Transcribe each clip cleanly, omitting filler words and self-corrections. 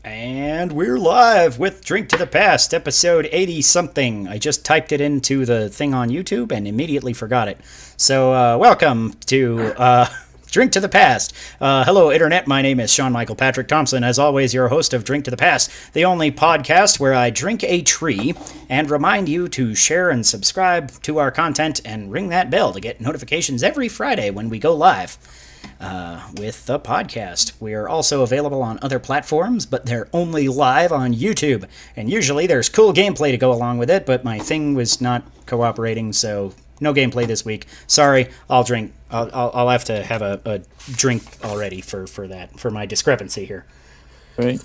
And we're live with Drink to the Past, episode 80-something. I just typed it into the thing on YouTube and immediately forgot it. So, welcome to Drink to the Past. Hello, Internet. My name is Sean Michael Patrick Thompson. As always, your host of Drink to the Past, the only podcast where I drink a tree and remind you to share and subscribe to our content and ring that bell to get notifications every Friday when we go live. With the podcast. We are also available on other platforms, but they're only live on YouTube. And usually there's cool gameplay to go along with it, but my thing was not cooperating, so no gameplay this week. Sorry, I'll drink. I'll have to have a drink already for that, for my discrepancy here. Right.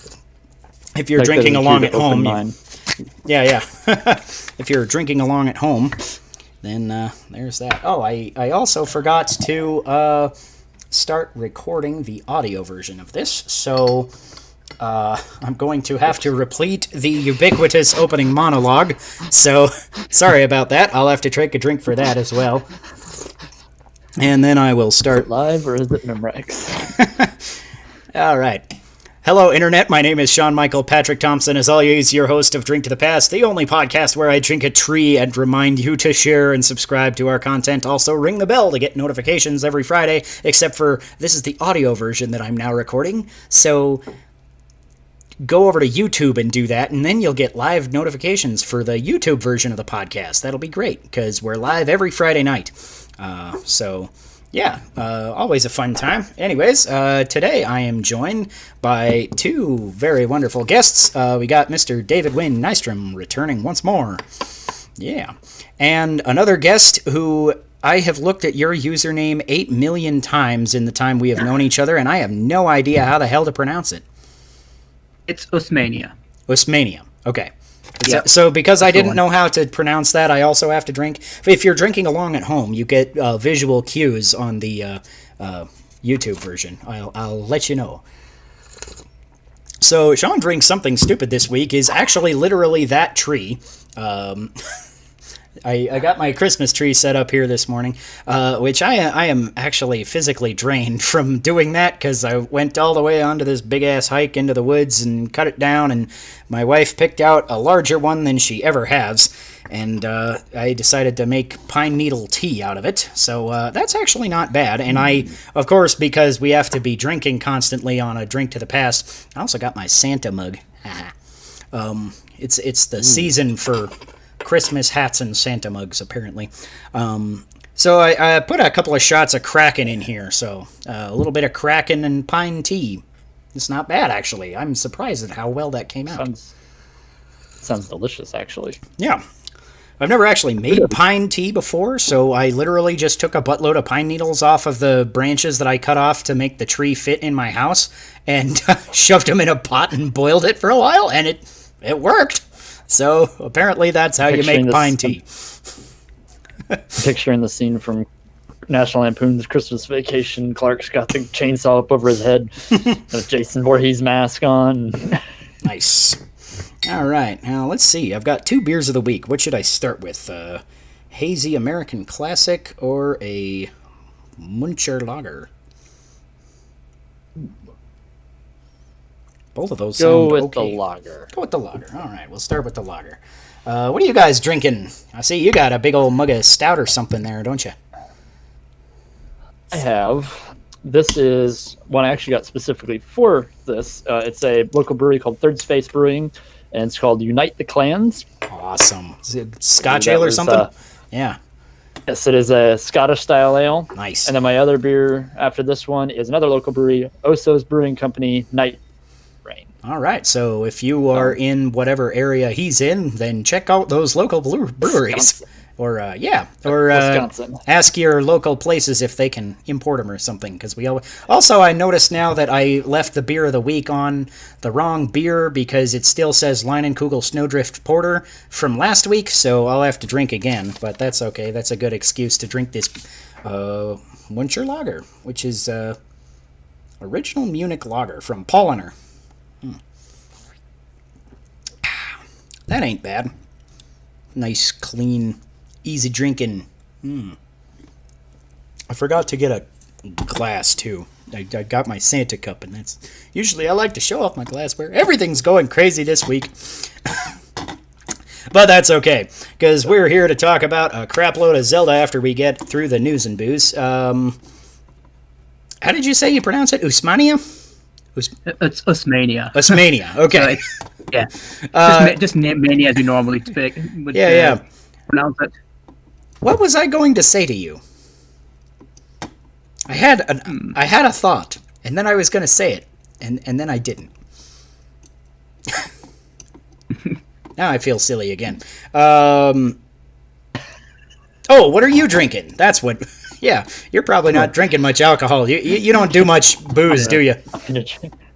If you're drinking along at home, yeah. If you're drinking along at home, then there's that. Oh, I also forgot to start recording the audio version of this, so I'm going to have to repeat the ubiquitous opening monologue, so sorry about that. I'll have to take a drink for that as well. And then I will start... Is it live or is it Memorex? All right. Hello, Internet. My name is Sean Michael Patrick Thompson. As always, your host of Drink to the Past, the only podcast where I drink a tree and remind you to share and subscribe to our content. Also, ring the bell to get notifications every Friday, except for this is the audio version that I'm now recording. So go over to YouTube and do that, and then you'll get live notifications for the YouTube version of the podcast. That'll be great, because we're live every Friday night. Yeah, always a fun time. Anyways, today I am joined by two very wonderful guests. We got Mr. David Wynn Nystrom returning once more. Yeah. And another guest who I have looked at your username 8 million times in the time we have known each other, and I have no idea how the hell to pronounce it. It's Usmania. Usmania. Okay. Yep. So because I didn't know how to pronounce that, I also have to drink. If you're drinking along at home, you get visual cues on the YouTube version. I'll let you know. So Sean drinks something stupid this week is actually literally that tree. I got my Christmas tree set up here this morning, which I am actually physically drained from doing that because I went all the way onto this big-ass hike into the woods and cut it down, and my wife picked out a larger one than she ever has, and I decided to make pine needle tea out of it, so that's actually not bad. And I, of course, because we have to be drinking constantly on a Drink to the Past, I also got my Santa mug. It's the season for Christmas hats and Santa mugs, apparently. So I put a couple of shots of Kraken in here, so a little bit of Kraken and pine tea. It's not bad, actually. I'm surprised at how well that came out. Sounds delicious, actually. Yeah. I've never actually made pine tea before, so I literally just took a buttload of pine needles off of the branches that I cut off to make the tree fit in my house, and shoved them in a pot and boiled it for a while, and it worked. So, apparently that's how you make pine tea. Picturing the scene from National Lampoon's Christmas Vacation. Clark's got the chainsaw up over his head, with Jason Voorhees mask on. Nice. All right, now let's see. I've got 2 beers of the week. What should I start with? Hazy American Classic or a Muncher Lager? Both of those sound okay. The lager. Go with the lager. All right, we'll start with the lager. What are you guys drinking? I see you got a big old mug of stout or something there, don't you? I have. This is one I actually got specifically for this. It's a local brewery called Third Space Brewing, and it's called Unite the Clans. Awesome. Is it Scotch ale or something? Yeah. Yes, it is a Scottish-style ale. Nice. And then my other beer after this one is another local brewery, Oso's Brewing Company, Night Rain. All right, so if you are in whatever area he's in, then check out those local breweries. Wisconsin. Or ask your local places if they can import them or something. Because also, I noticed now that I left the beer of the week on the wrong beer because it still says Leinenkugel Snowdrift Porter from last week, so I'll have to drink again. But that's okay. That's a good excuse to drink this Muncher Lager, which is original Munich Lager from Paulaner. That ain't bad. Nice, clean, easy drinking. I forgot to get a glass, too. I got my Santa cup, and that's usually I like to show off my glassware. Everything's going crazy this week. But that's okay, because we're here to talk about a crap load of Zelda after we get through the news and booze. How did you say you pronounce it? Usmania? It's Usmania. Usmania, okay. Yeah. Just Mania as you normally would pronounce it. What was I going to say to you? I had a thought, and then I was going to say it, and then I didn't. Now I feel silly again. Oh, what are you drinking? That's what... Yeah, you're probably not drinking much alcohol. You don't do much booze, do you?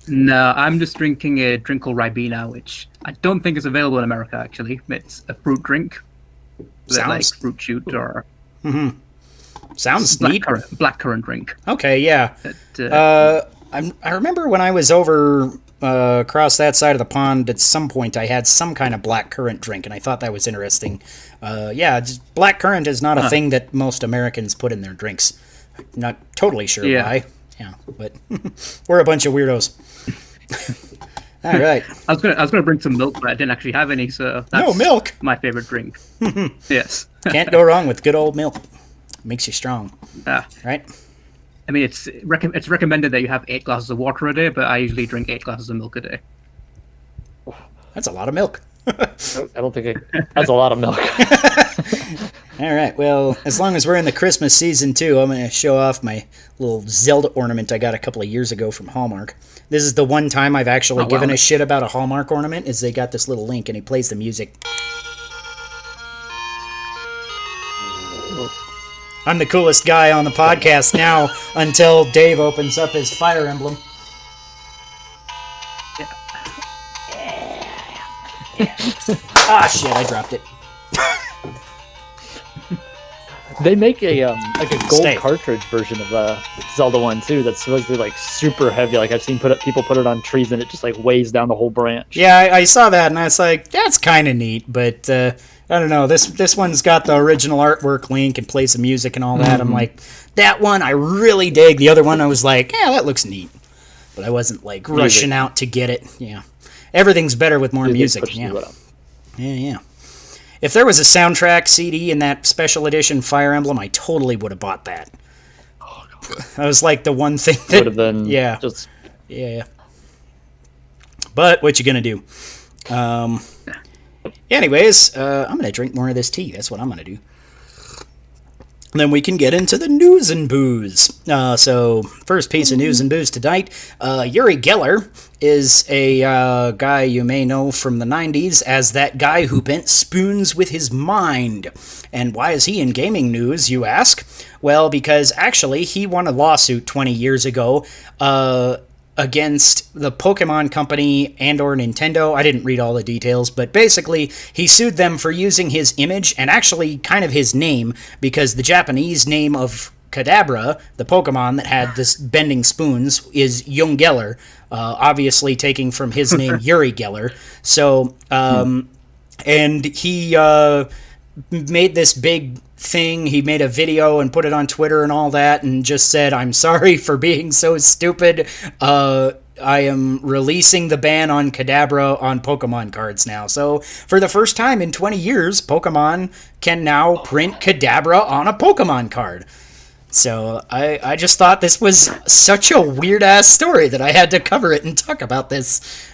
No, I'm just drinking a drink called Ribena, which I don't think is available in America, actually. It's a fruit drink. Like fruit shoot or... Mm-hmm. Sounds neat. Blackcurrant drink. Okay, yeah. I remember when I was over across that side of the pond, at some point I had some kind of blackcurrant drink, and I thought that was interesting. Blackcurrant is not a thing that most Americans put in their drinks. Not totally sure why. Yeah, but we're a bunch of weirdos. All right. I was gonna bring some milk, but I didn't actually have any, so that's no milk. My favorite drink. Yes. Can't go wrong with good old milk. Makes you strong. Right? I mean, it's recommended that you have 8 glasses of water a day, but I usually drink 8 glasses of milk a day. That's a lot of milk. I don't think that's a lot of milk. All right. Well, as long as we're in the Christmas season, too, I'm going to show off my little Zelda ornament I got a couple of years ago from Hallmark. This is the one time I've actually given a shit about a Hallmark ornament, is they got this little link, and he plays the music. I'm the coolest guy on the podcast now until Dave opens up his Fire Emblem. Shit, I dropped it. They make a gold Stay. cartridge version of Zelda 1 too. That's supposed to be like super heavy. Like I've seen people put it on trees and it just like weighs down the whole branch. Yeah, I saw that and I was like, that's kind of neat, but I don't know. This one's got the original artwork link and plays some music and all that. I'm like, that one I really dig. The other one I was like, yeah, that looks neat, but I wasn't like rushing out to get it. Yeah, everything's better with more music. Yeah. If there was a soundtrack CD in that special edition Fire Emblem, I totally would have bought that. Oh, God. That was like the one thing that would have been yeah. But what you gonna do? Anyways, I'm gonna drink more of this tea. That's what I'm gonna do. Then we can get into the news and booze. So, first piece of news and booze tonight. Uri Geller is a guy you may know from the 90s as that guy who bent spoons with his mind. And why is he in gaming news, you ask? Well, because actually he won a lawsuit 20 years ago against the Pokemon Company and or Nintendo. I didn't read all the details, but basically he sued them for using his image and actually kind of his name, because the Japanese name of Kadabra, the Pokemon that had this bending spoons, is Young Geller, obviously taking from his name Uri Geller. So, and he made this big thing. He made a video and put it on Twitter and all that and just said, I'm sorry for being so stupid. I am releasing the ban on Kadabra on Pokemon cards now. So for the first time in 20 years, Pokemon can now print Kadabra on a Pokemon card. So I just thought this was such a weird-ass story that I had to cover it and talk about this.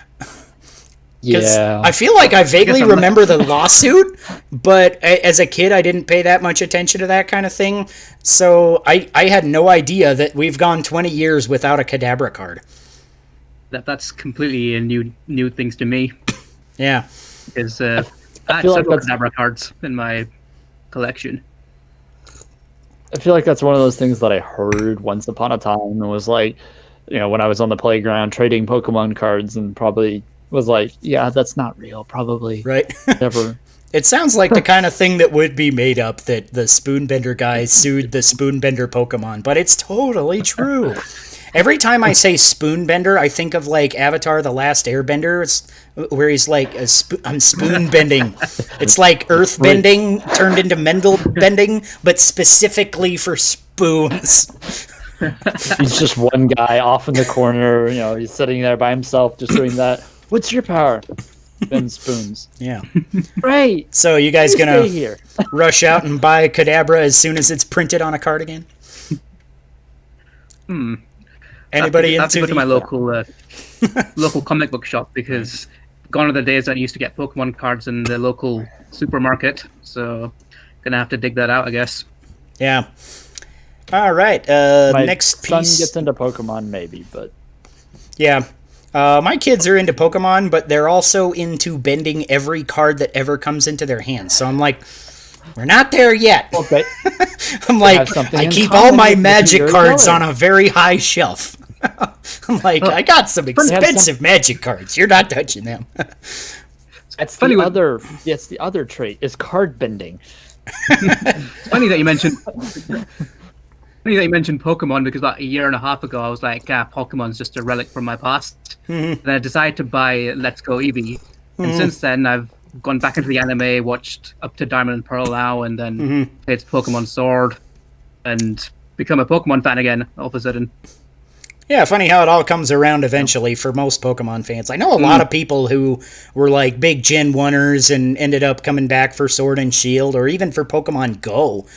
Yeah. I feel like I vaguely remember the lawsuit, but as a kid I didn't pay that much attention to that kind of thing. So I had no idea that we've gone 20 years without a Kadabra card. That's completely new things to me. Yeah. Because I have several Kadabra cards in my collection. I feel like that's one of those things that I heard once upon a time and was like, when I was on the playground trading Pokemon cards, and probably was like, yeah, that's not real, probably. Right. Never. It sounds like the kind of thing that would be made up, that the Spoonbender guy sued the Spoonbender Pokemon, but it's totally true. Every time I say Spoonbender, I think of like Avatar: The Last Airbender, where he's like, I'm spoon bending. It's like earth bending turned into Mendel bending, but specifically for spoons. He's just one guy off in the corner. He's sitting there by himself, just doing that. What's your power? Then spoons. Yeah. Great. So you guys Stay gonna here. rush out and buy Kadabra as soon as it's printed on a card again? Anybody I have to into go to my local comic book shop, because gone are the days that I used to get Pokemon cards in the local supermarket. So gonna have to dig that out, I guess. Yeah. All right. My Next son piece. gets into Pokemon, maybe, but Yeah. My kids are into Pokemon, but they're also into bending every card that ever comes into their hands. So I'm like, we're not there yet. okay. I'm like, I keep all my magic cards on a very high shelf. I'm like, I got some expensive magic cards. You're not touching them. That's the other trait is card bending. It's funny that you mentioned. Funny that you mentioned Pokemon, because about a year and a half ago I was like, Pokemon's just a relic from my past. Then I decided to buy Let's Go Eevee, and since then I've gone back into the anime, watched up to Diamond and Pearl now, and then played Pokemon Sword, and become a Pokemon fan again all of a sudden. Yeah, funny how it all comes around eventually for most Pokemon fans. I know a lot of people who were like big Gen 1ers and ended up coming back for Sword and Shield, or even for Pokemon Go,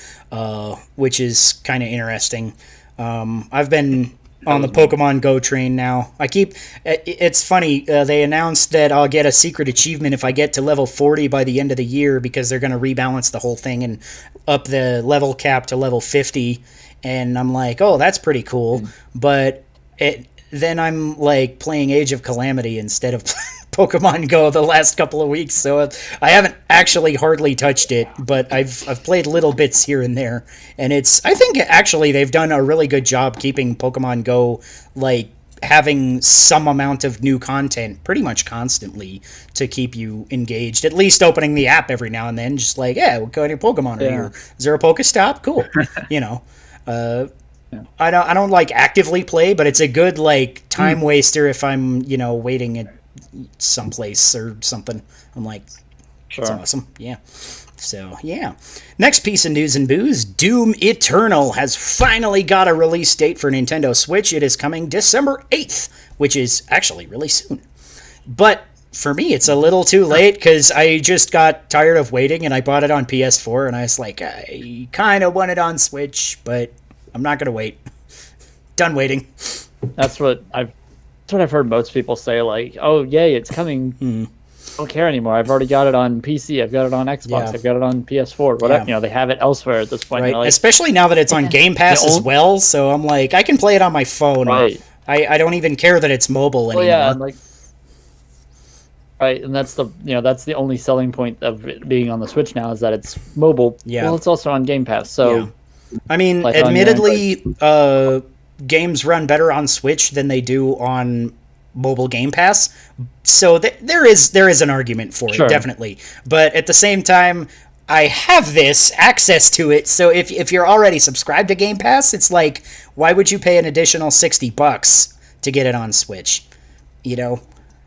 which is kind of interesting. I've been on the Pokemon Go train now. It's funny, they announced that I'll get a secret achievement if I get to level 40 by the end of the year, because they're going to rebalance the whole thing and up the level cap to level 50. And I'm like, oh, that's pretty cool. But then I'm like playing Age of Calamity instead of Pokemon Go the last couple of weeks, so I haven't actually hardly touched it, but I've played little bits here and there, and I think actually they've done a really good job keeping Pokemon Go like having some amount of new content pretty much constantly to keep you engaged, at least opening the app every now and then, just like, what kind of Pokemon are here? Is there a Pokestop? Cool. I don't like actively play, but it's a good like time waster if I'm waiting at someplace or something. I'm like, that's awesome. Yeah. So yeah. Next piece of news and booze: Doom Eternal has finally got a release date for Nintendo Switch. It is coming December 8th, which is actually really soon. But for me, it's a little too late because I just got tired of waiting and I bought it on PS4, and I was like, I kind of want it on Switch, but I'm not going to wait. Done waiting. That's what I've heard most people say, like, oh, yay, it's coming. I don't care anymore. I've already got it on PC. I've got it on Xbox. I've got it on PS4. Whatever. They have it elsewhere at this point. Right. Like, especially now that it's on Game Pass as well, so I'm like, I can play it on my phone. Right. I don't even care that it's mobile anymore. Well, yeah, I'm right, and that's the only selling point of it being on the Switch now, is that it's mobile. Yeah. Well, it's also on Game Pass, so... Yeah. I mean, admittedly, games run better on Switch than they do on mobile Game Pass, so there is an argument for it, definitely. But at the same time, I have this access to it, so if you're already subscribed to Game Pass, it's like, why would you pay an additional $60 to get it on Switch?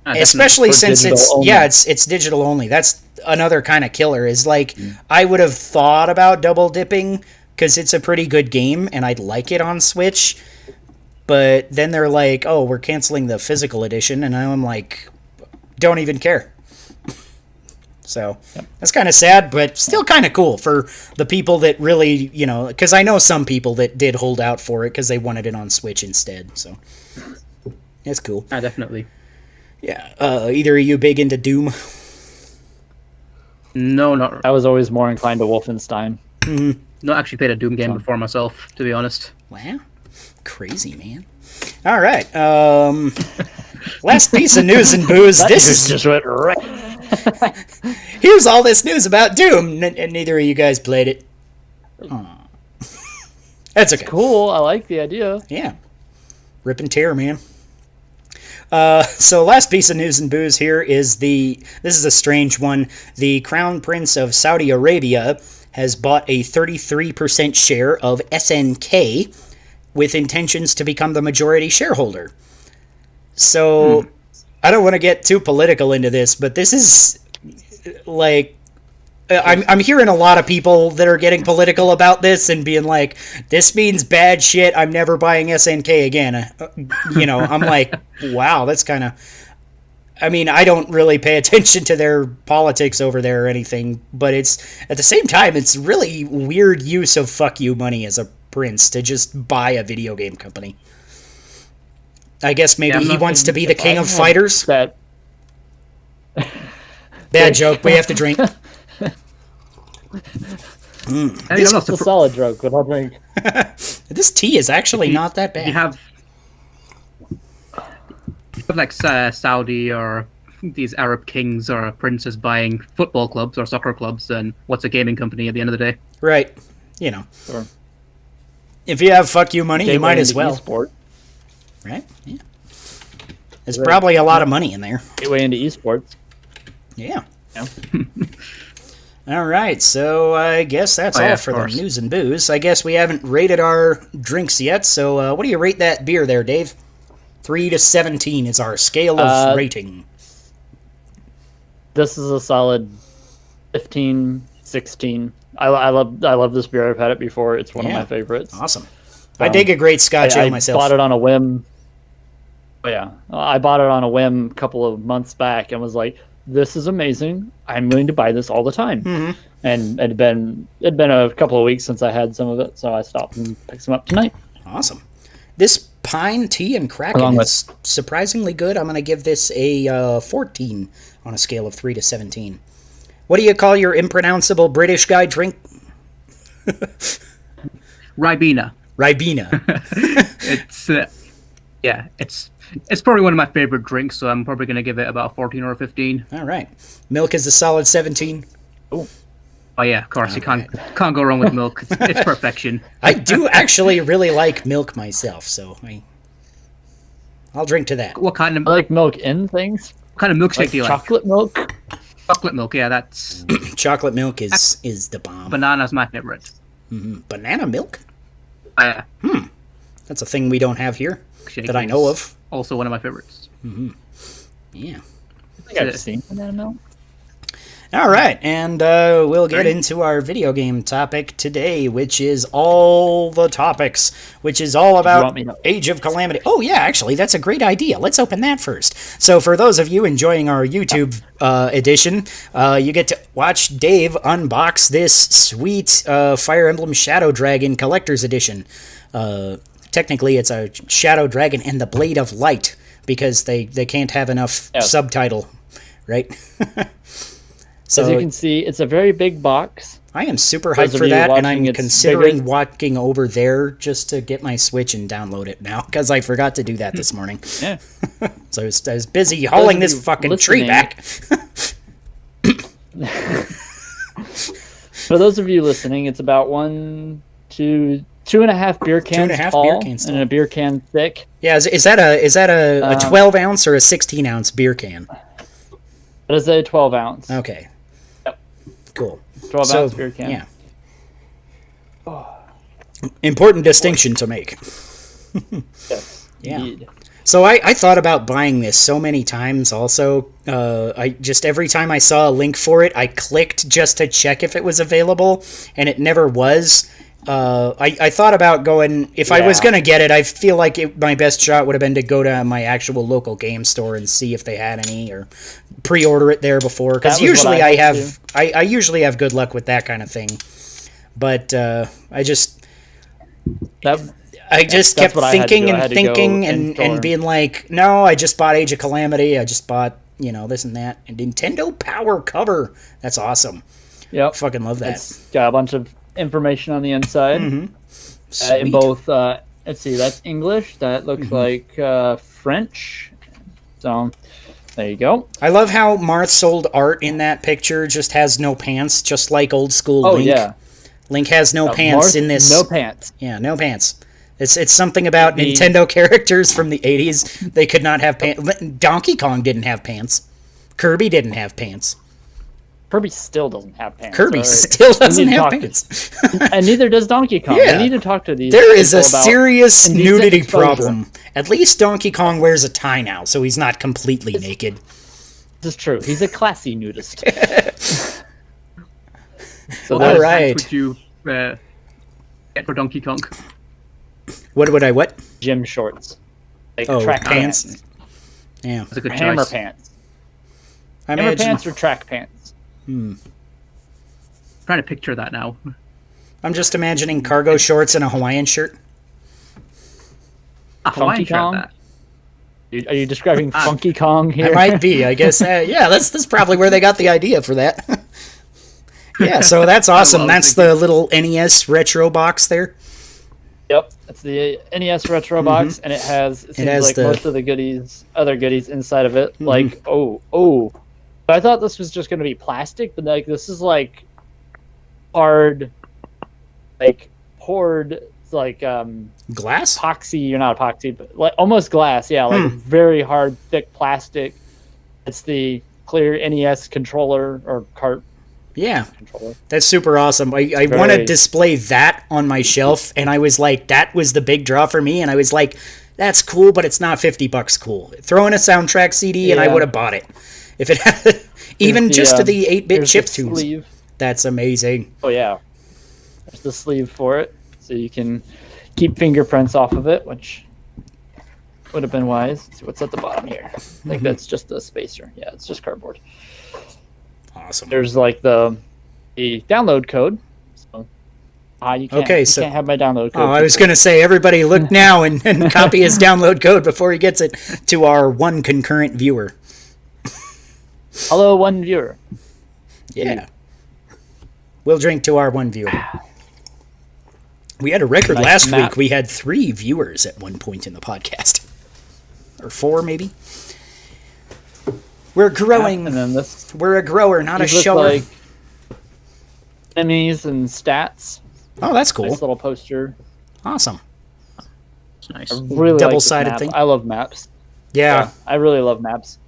Especially since it's digital only. That's another kind of killer. Is like, I would have thought about double dipping, because it's a pretty good game, and I'd like it on Switch. But then they're like, oh, we're canceling the physical edition, and I'm like, don't even care. So that's kind of sad, but still kind of cool for the people that really, because I know some people that did hold out for it because they wanted it on Switch instead. So it's cool. Definitely. Yeah. Either of you big into Doom? No, not. I was always more inclined to Wolfenstein. Mm-hmm. Not actually played a Doom game before myself, to be honest. Wow. Crazy, man. All right. Last piece of news and booze. This just went right. Here's all this news about Doom, and neither of you guys played it. Aww. That's okay. Cool. I like the idea. Yeah. Rip and tear, man. So last piece of news and booze here is this is a strange one. The Crown Prince of Saudi Arabia has bought a 33% share of SNK with intentions to become the majority shareholder. So I don't want to get too political into this, but this is like I'm hearing a lot of people that are getting political about this and being like, this means bad shit. I'm never buying SNK again. I'm like, wow, that's kind of... I mean, I don't really pay attention to their politics over there or anything, but it's at the same time, it's really weird use of fuck you money as a prince to just buy a video game company. I guess maybe he wants to be the king of fighters. Bad joke. We have to drink. This is a solid joke, but I'll drink. This tea is actually not that bad. You have like Saudi or these Arab kings or princes buying football clubs or soccer clubs, and what's a gaming company at the end of the day? Right. Sure. If you have fuck you money, you might as well. E-sport. Right? Yeah. There's probably a lot of money in there. Gateway into esports. Yeah. All right, so I guess that's all for the news and booze. I guess we haven't rated our drinks yet, so what do you rate that beer there, Dave? 3 to 17 is our scale of rating. This is a solid 15, 16. I love this beer. I've had it before. It's one of my favorites. Awesome. I dig a great Scotch ale myself. I bought it on a whim. Oh, yeah. I bought it on a whim a couple of months back and was like, this is amazing. I'm willing to buy this all the time. Mm-hmm. And it'd been a couple of weeks since I had some of it, so I stopped and picked some up tonight. Awesome. This pine tea and Kraken is surprisingly good. I'm going to give this a 14 on a scale of 3 to 17. What do you call your impronounceable British guy drink? Ribena. It's probably one of my favorite drinks, so I'm probably going to give it about a 14 or a 15. All right. Milk is a solid 17. Oh yeah, of course. You can't go wrong with milk. It's perfection. I do actually really like milk myself, so I'll drink to that. What kind of... I like milk in things. What kind of milkshake do you like? Chocolate milk? Chocolate milk, yeah, that's... Chocolate milk is the bomb. Banana's my favorite. Mm-hmm. Banana milk? Yeah. That's a thing we don't have here that I know of. Also one of my favorites. Mm-hmm. Yeah. I think I've seen banana milk. All right, and we'll get into our video game topic today, which is all the topics, which is all about Age of Calamity. Oh, yeah, actually, that's a great idea. Let's open that first. So for those of you enjoying our YouTube edition, you get to watch Dave unbox this sweet Fire Emblem Shadow Dragon Collector's Edition. Technically, it's a Shadow Dragon and the Blade of Light, because they can't have enough subtitle, right? So, as you can see, it's a very big box. I am super hyped for that, and I'm considering walking over there just to get my Switch and download it now, because I forgot to do that this morning. Yeah. So I was busy hauling this fucking tree back. For those of you listening, it's about 2.5 beer cans tall and a beer can thick. Yeah, is that a 12 ounce or a 16 ounce beer can? It is a 12 ounce. Okay. Yep. Cool. 12 ounce beer can. Yeah. Important distinction to make. Yes. Yeah. Indeed. So I thought about buying this so many times also. I just, every time I saw a link for it, I clicked just to check if it was available, and it never was. I thought about going, if I was going to get it, I feel like my best shot would have been to go to my actual local game store and see if they had any, or pre-order it there before, because usually I usually have good luck with that kind of thing. But I just kept thinking and being like, no, I just bought Age of Calamity, I just bought, this and that, and Nintendo Power cover. That's awesome. Yep. Fucking love that. It's got a bunch of information on the inside. Mm-hmm. In both, let's see, that's English. That looks like French. So, there you go. I love how Marth's old art in that picture just has no pants, just like old school Link. Oh, yeah. Link has no pants Marth, in this. No pants. Yeah, no pants. It's something about Nintendo characters from the 80s. They could not have pants. Donkey Kong didn't have pants. Kirby didn't have pants. Kirby still doesn't have pants. Kirby still doesn't have pants. And neither does Donkey Kong. Yeah. We need to talk to these There is a serious nudity exposure. problem. At least Donkey Kong wears a tie now, so he's not completely naked. This is true. He's a classy nudist. So What All kind of right. pants would you get for Donkey Kong? What would I what? gym shorts, like Oh, track pants. Yeah. That's a good hammer choice. pants, I hammer imagine. pants or track pants. Trying to picture that now. I'm just imagining cargo shorts and a Hawaiian shirt. A Hawaiian Funky shirt, Kong? that. Are you describing Funky Kong here? I might be. I guess. Yeah, that's probably where they got the idea for that. Yeah, so that's awesome. was That's thinking. the little NES retro box there. Yep, it's the NES retro box, and it seems has like the- most of the other goodies inside of it. Like, oh, I thought this was just going to be plastic, but like this is like hard, like poured, like Glass? epoxy. You're not epoxy, but like almost glass. Yeah, like very hard, thick plastic. It's the clear NES controller or cart Yeah, controller. that's super awesome. I want to Very- display that on my shelf, and I was like, that was the big draw for me, and I was like, that's cool, but it's not $50 cool. Throw in a soundtrack CD, and I Yeah. would have bought it. If it had, even just to the 8-bit Here's the chiptunes. sleeve. That's amazing. Oh yeah, there's the sleeve for it, so you can keep fingerprints off of it, which would have been wise. Let's see what's at the bottom here. I think that's just a spacer. Yeah, it's just cardboard. Awesome. There's like the download code. So, you can't, Okay, you so- can't have my download code. Oh, I was going to say, everybody look now and copy his download code before he gets it to our one concurrent viewer. Hello, one viewer. Yeah. We'll drink to our one viewer. We had a record Nice last map. week. We had 3 viewers at one point in the podcast. Or 4, maybe. We're growing. And then this We're a grower, not a these look shower. like enemies and stats. Oh, that's cool. Nice little poster. Awesome. It's nice. I really like this Double-sided map. thing? I love maps. Yeah. I really love maps.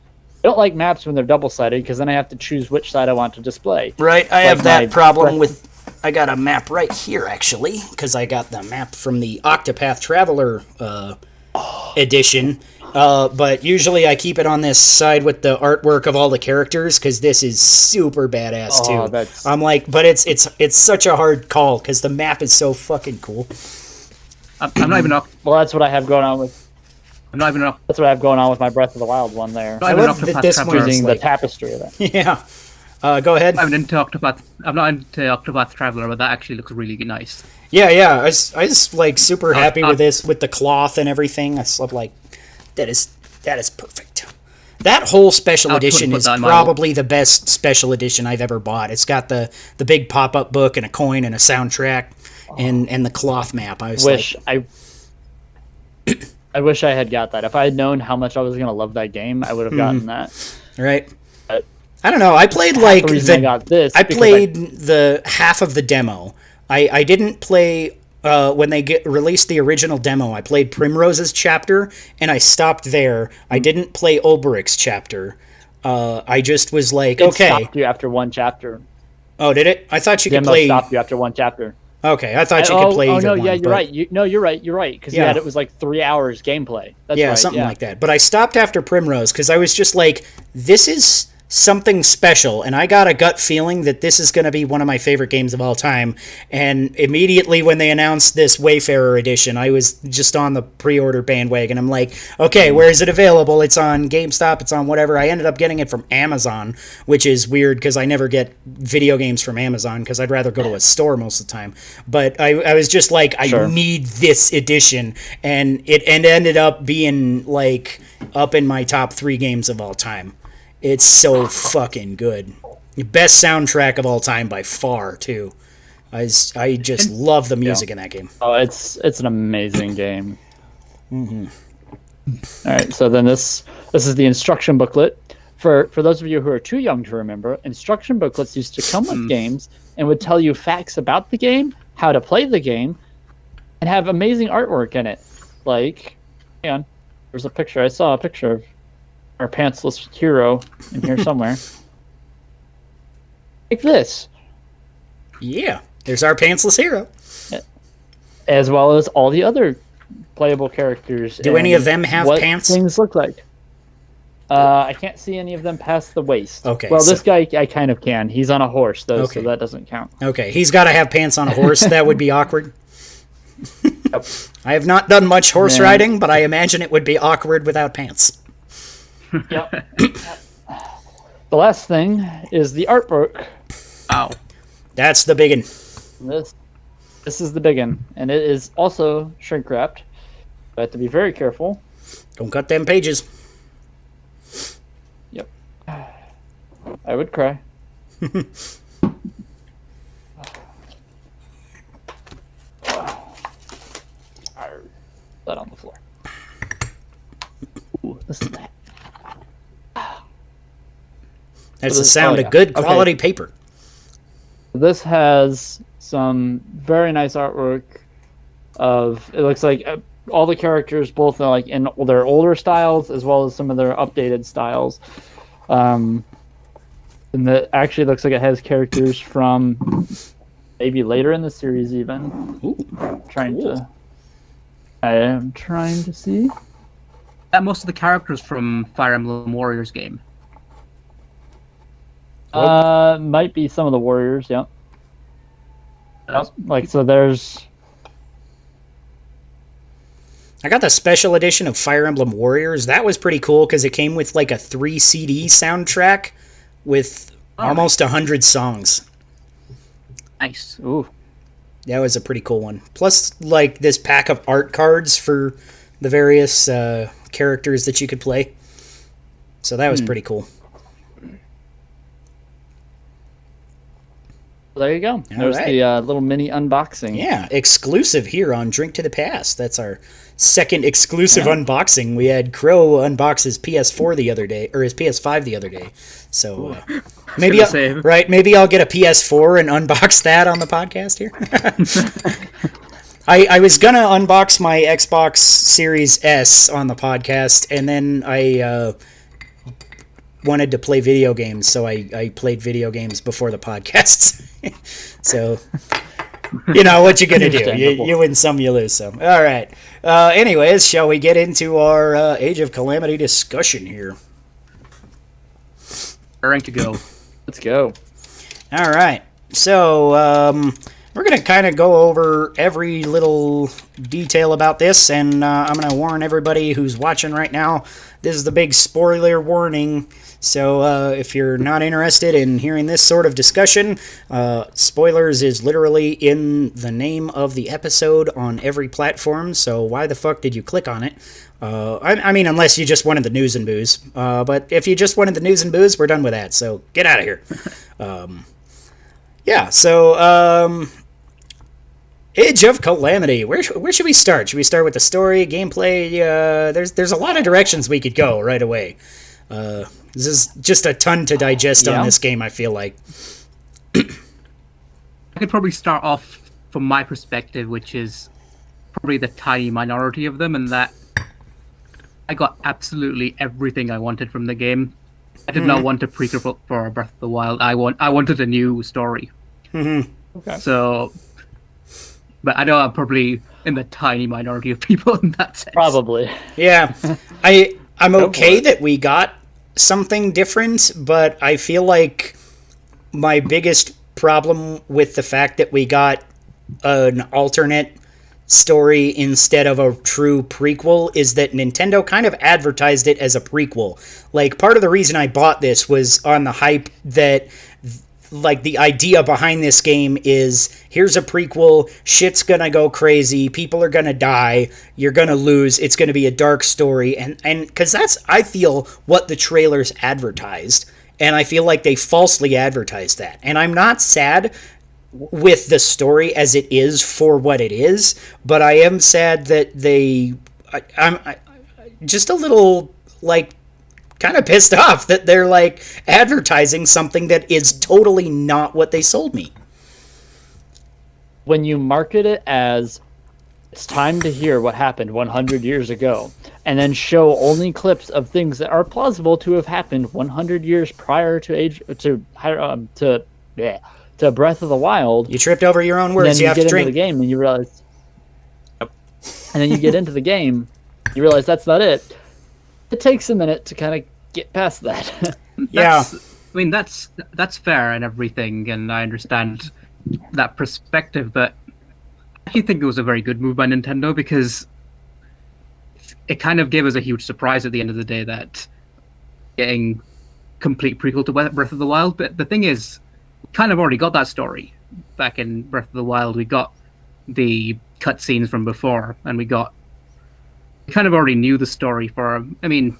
I don't like maps when they're double-sided because then I have to choose which side I want to display. Right, I have Like that my problem breath- with. I got a map right here, actually, because I got the map from the Octopath Traveler edition. But usually I keep it on this side with the artwork of all the characters because this is super badass Oh, too. that's- I'm like, but it's such a hard call because the map is so fucking cool. I'm not even up. Well, that's what I have going on with. I'm not even up. That's what I have going on with my Breath of the Wild one there. Not even love that Octopath this Traveler. one's Using like- the tapestry of it. Yeah. Go ahead. I'm into Octopath. I'm not into Octopath Traveler, but that actually looks really nice. Yeah. I was like super happy uh, with this, with the cloth and everything. I was like, that is perfect. That whole special I'll edition put is that in my- probably the best special edition I've ever bought. It's got the big pop-up book and a coin and a soundtrack and the cloth map. I was Wish like, I wish I had got that. If I had known how much I was gonna love that game, I would have gotten that. right? But I don't know. I played like the reason I got this. I because played the half of the demo. I didn't play when they released the original demo. I played Primrose's chapter and I stopped there. I didn't play Ulbrich's chapter. I just was like, it okay. stopped you after one chapter. Oh, did it? I thought you could Demo play. stopped you after one chapter. Okay, I thought you could play either no, one. yeah, you're but- right. You're right. You're right. Because Yeah. it was like 3 hours gameplay. That's Yeah, right, something like that. But I stopped after Primrose because I was just like, this is something special, and I got a gut feeling that this is going to be one of my favorite games of all time. And immediately when they announced this Wayfarer edition, I was just on the pre-order bandwagon. I'm like, okay, where is it available? It's on GameStop, it's on whatever. I ended up getting it from Amazon, which is weird because I never get video games from Amazon because I'd rather go to a store most of the time. But I was just like, I Sure. need this edition, and it ended up being like up in my top 3 games of all time. It's so fucking good. Best soundtrack of all time by far, too. I just love the music in that game. Oh, it's an amazing game. All right, so then this is the instruction booklet. For those of you who are too young to remember, instruction booklets used to come with games and would tell you facts about the game, how to play the game, and have amazing artwork in it. Like, hang on, there's a picture. I saw a picture of our pantsless hero in here somewhere. Like this. Yeah, there's our pantsless hero. As well as all the other playable characters. Do any and of them have what pants? things look like. I can't see any of them past the waist. Okay, Well, this so- guy I kind of can. He's on a horse though, Okay. so that doesn't count. Okay, he's got to have pants on a horse. That would be awkward. Yep. I have not done much horse Man. riding, but I imagine it would be awkward without pants. Yep. The last thing is the artwork. Wow. That's the biggin. This is the big one, and it is also shrink wrapped. I have to be very careful. Don't cut them pages. Yep. I would cry. That on the floor. Ooh, listen to that. That's the sound of good quality paper. This has some very nice artwork of, it looks like all the characters, both like in their older styles as well as some of their updated styles. And that actually looks like it has characters from maybe later in the series even. Ooh, I am trying to see. Most of the characters from Fire Emblem Warriors game. Might be some of the warriors, yep. Like, so there's... I got the special edition of Fire Emblem Warriors. That was pretty cool because it came with like a 3 CD soundtrack with almost 100 songs. Nice. Ooh. That was a pretty cool one. Plus, like, this pack of art cards for the various characters that you could play. So that was pretty cool. There you go. There's right. the little mini unboxing. Yeah, exclusive here on Drink to the Past. That's our second exclusive unboxing. We had Crow unbox his PS4 the other day, or his PS5 the other day. So maybe maybe I'll get a PS4 and unbox that on the podcast here. I was gonna unbox my Xbox Series S on the podcast, and then I wanted to play video games, so I played video games before the podcast. So, you know, what you gonna do? You win some, you lose some. All right. Anyways, shall we get into our Age of Calamity discussion here? Raring to go. Let's go. All right. So, we're going to kind of go over every little detail about this, and I'm going to warn everybody who's watching right now, this is the big spoiler warning. So if you're not interested in hearing this sort of discussion, spoilers is literally in the name of the episode on every platform, so why the fuck did you click on it? I mean, unless you just wanted the news and booze. But if you just wanted the news and booze, we're done with that, so get out of here. Yeah, so Age of Calamity. Where should we start? Should we start with the story, gameplay? There's a lot of directions we could go right away. This is just a ton to digest on this game, I feel like. I could probably start off from my perspective, which is probably the tiny minority of them, and that I got absolutely everything I wanted from the game. I did not want a prequel for Breath of the Wild. I wanted a new story. Mm-hmm. Okay. So, but I know I'm probably in the tiny minority of people in that sense. Probably. Yeah, I'm okay that we got something different, but I feel like my biggest problem with the fact that we got an alternate story instead of a true prequel is that Nintendo kind of advertised it as a prequel. Like, part of the reason I bought this was on the hype that, like, the idea behind this game is, here's a prequel, shit's gonna go crazy, people are gonna die, you're gonna lose, it's gonna be a dark story, and because that's, I feel, what the trailers advertised, and I feel like they falsely advertised that. And I'm not sad with the story as it is for what it is, but I am sad that I'm just a little, like, kind of pissed off that they're, like, advertising something that is totally not what they sold me. When you market it as, it's time to hear what happened 100 years ago, and then show only clips of things that are plausible to have happened 100 years prior to Breath of the Wild. You tripped over your own words, you have to drink. Into the game and you realize, and then you get into the game, you realize that's not it. It takes a minute to kind of get past that. Yeah. I mean, that's fair and everything, and I understand that perspective, but I actually think it was a very good move by Nintendo because it kind of gave us a huge surprise at the end of the day that getting complete prequel to Breath of the Wild. But the thing is, we kind of already got that story back in Breath of the Wild. We got the cutscenes from before, and we kind of already knew the story for, I mean,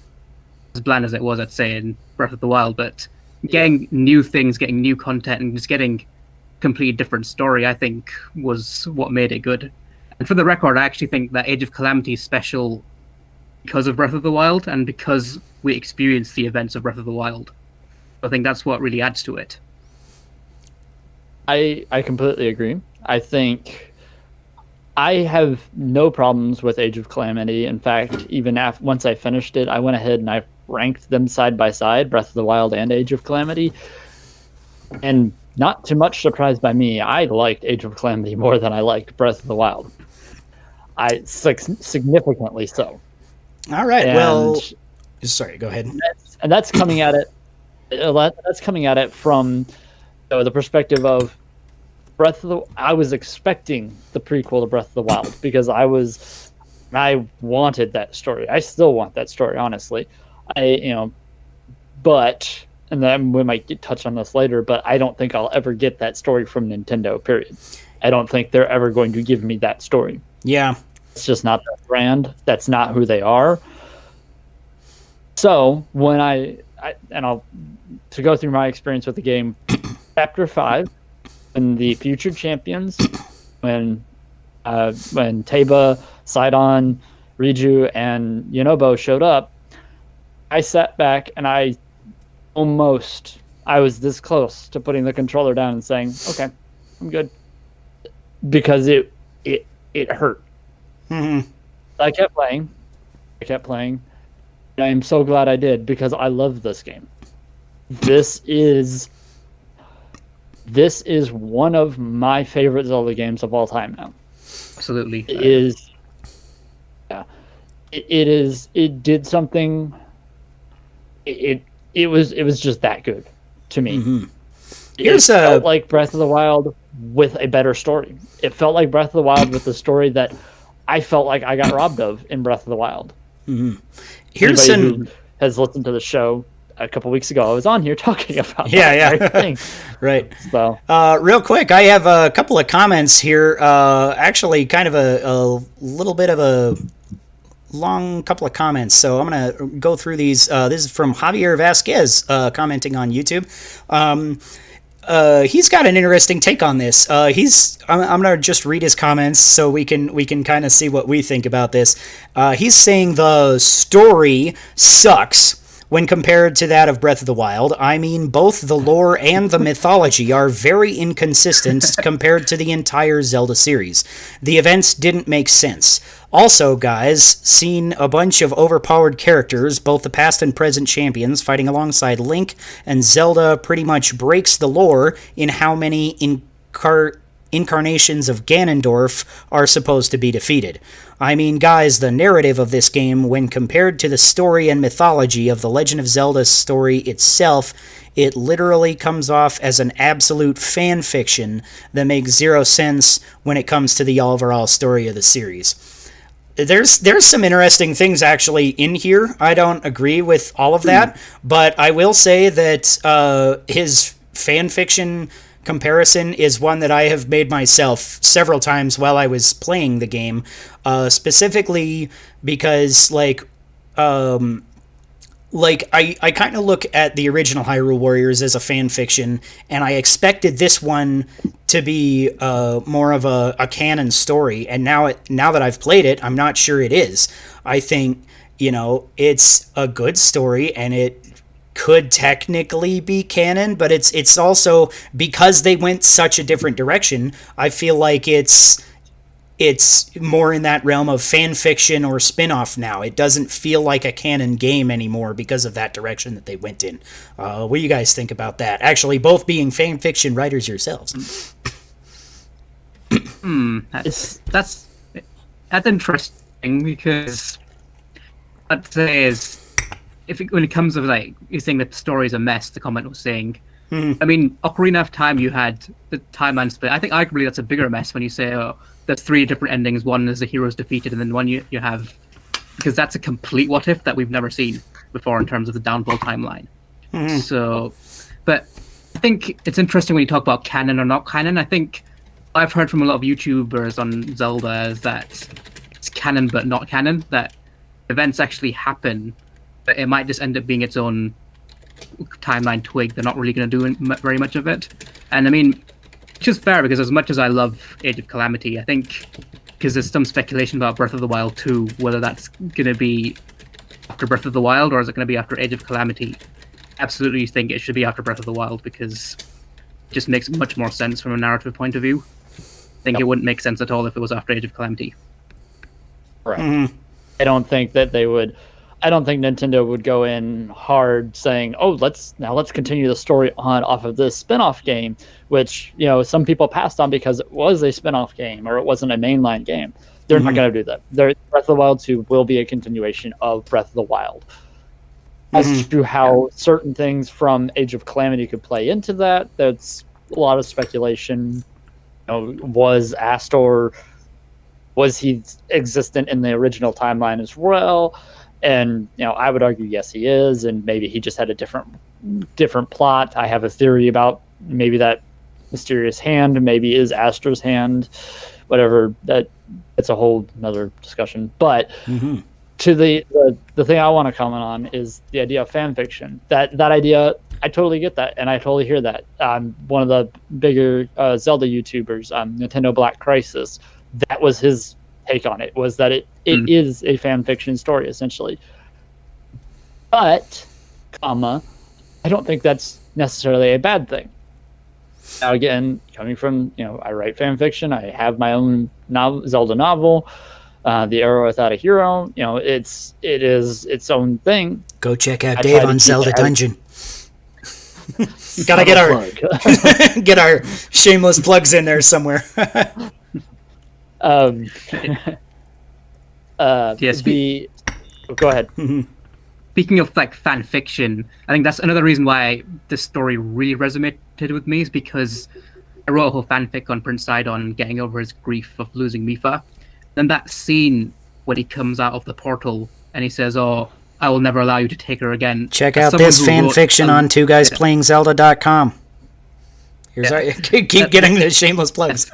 as bland as it was, I'd say, in Breath of the Wild, but getting new things, getting new content, and just getting completely different story, I think, was what made it good. And for the record, I actually think that Age of Calamity is special because of Breath of the Wild and because we experienced the events of Breath of the Wild. I think that's what really adds to it. I completely agree. I think I have no problems with Age of Calamity. In fact, even once I finished it, I went ahead and I ranked them side by side, Breath of the Wild and Age of Calamity. And not too much surprise by me, I liked Age of Calamity more than I liked Breath of the Wild. Significantly so. All right. And well, sorry. Go ahead. And that's coming at it. That's coming at it from the perspective of I was expecting the prequel to Breath of the Wild because I wanted that story. I still want that story, honestly. But, and then we might touch on this later, but I don't think I'll ever get that story from Nintendo, period. I don't think they're ever going to give me that story. Yeah. It's just not their brand. That's not who they are. So when to go through my experience with the game, Chapter 5, when the future champions, when Teba, Sidon, Riju, and Yonobo showed up, I sat back and I was this close to putting the controller down and saying, okay, I'm good. Because it hurt. Mm-hmm. I kept playing. And I am so glad I did because I love this game. This is one of my favorite Zelda games of all time now. Absolutely. It is. Yeah. It did something. It was just that good to me. Mm-hmm. It felt like Breath of the Wild with a better story. It felt like Breath of the Wild with the story that I felt like I got robbed of in Breath of the Wild. Mm-hmm. Who has listened to the show a couple weeks ago, I was on here talking about that very thing. Right. So, real quick, I have a couple of comments here. Actually, kind of a little bit of a long couple of comments, so I'm going to go through these. This is from Javier Vasquez, commenting on YouTube. He's got an interesting take on this. I'm going to just read his comments so we can kind of see what we think about this. He's saying the story sucks when compared to that of Breath of the Wild. I mean, both the lore and the mythology are very inconsistent compared to the entire Zelda series. The events didn't make sense. Also, guys, seen a bunch of overpowered characters, both the past and present champions, fighting alongside Link, and Zelda pretty much breaks the lore in how many incarnations of Ganondorf are supposed to be defeated. I mean, guys, the narrative of this game, when compared to the story and mythology of The Legend of Zelda story itself, it literally comes off as an absolute fan fiction that makes zero sense when it comes to the overall story of the series. There's some interesting things actually in here. I don't agree with all of that, but I will say that his fan fiction comparison is one that I have made myself several times while I was playing the game, specifically because I kind of look at the original Hyrule Warriors as a fan fiction, and I expected this one to be more of a canon story, and now that I've played it, I'm not sure it is. I think, it's a good story, and it could technically be canon, but it's also, because they went such a different direction, I feel like it's more in that realm of fan fiction or spin-off now. It doesn't feel like a canon game anymore because of that direction that they went in. What do you guys think about that? Actually, both being fan fiction writers yourselves. That's interesting because I'd say is when it comes to like you're saying that the story's a mess, the comment was saying. I mean, Ocarina of Time, you had the timeline split. I think arguably that's a bigger mess when you say, oh, there's 3 different endings. One is the hero's defeated, and then one you have, because that's a complete what if that we've never seen before in terms of the downfall timeline. So, but I think it's interesting when you talk about canon or not canon. I think I've heard from a lot of YouTubers on Zelda is that it's canon but not canon, that events actually happen, but it might just end up being its own timeline twig. They're not really going to do very much of it. And I mean, which is fair, because as much as I love Age of Calamity, I think, because there's some speculation about Breath of the Wild 2, whether that's going to be after Breath of the Wild or is it going to be after Age of Calamity. Absolutely think it should be after Breath of the Wild, because it just makes much more sense from a narrative point of view. I think it wouldn't make sense at all if it was after Age of Calamity. Right. I don't think that they would. I don't think Nintendo would go in hard saying, "Oh, let's continue the story on off of this spin-off game," which, you know, some people passed on because it was a spin-off game or it wasn't a mainline game. They're not going to do that. Breath of the Wild 2 will be a continuation of Breath of the Wild. As to how certain things from Age of Calamity could play into that, that's a lot of speculation. You know, was Astor, was he existent in the original timeline as well? And, you know, I would argue yes, he is, and maybe he just had a different plot. I have a theory about maybe that mysterious hand maybe is Astor's hand, whatever. It's a whole another discussion. But to the thing I want to comment on is the idea of fan fiction. That idea, I totally get that, and I totally hear that. One of the bigger Zelda YouTubers, Nintendo Black Crisis, that was his take on it, was that it is a fan fiction story essentially. But, I don't think that's necessarily a bad thing. Now again, coming from, you know, I write fan fiction, I have my own Zelda novel, The Arrow Without a Hero. You know, it is its own thing. Go check out Dave on Zelda Dungeon. Gotta get our shameless plugs in there somewhere. Go ahead. Speaking of like fan fiction, I think that's another reason why this story really resonated with me, is because I wrote a whole fanfic on Prince Sidon getting over his grief of losing Mipha. Then that scene when he comes out of the portal and he says, "Oh, I will never allow you to take her again." Check out this fan fiction on twoguysPlayingZelda.com. Here's our, keep getting the shameless plugs.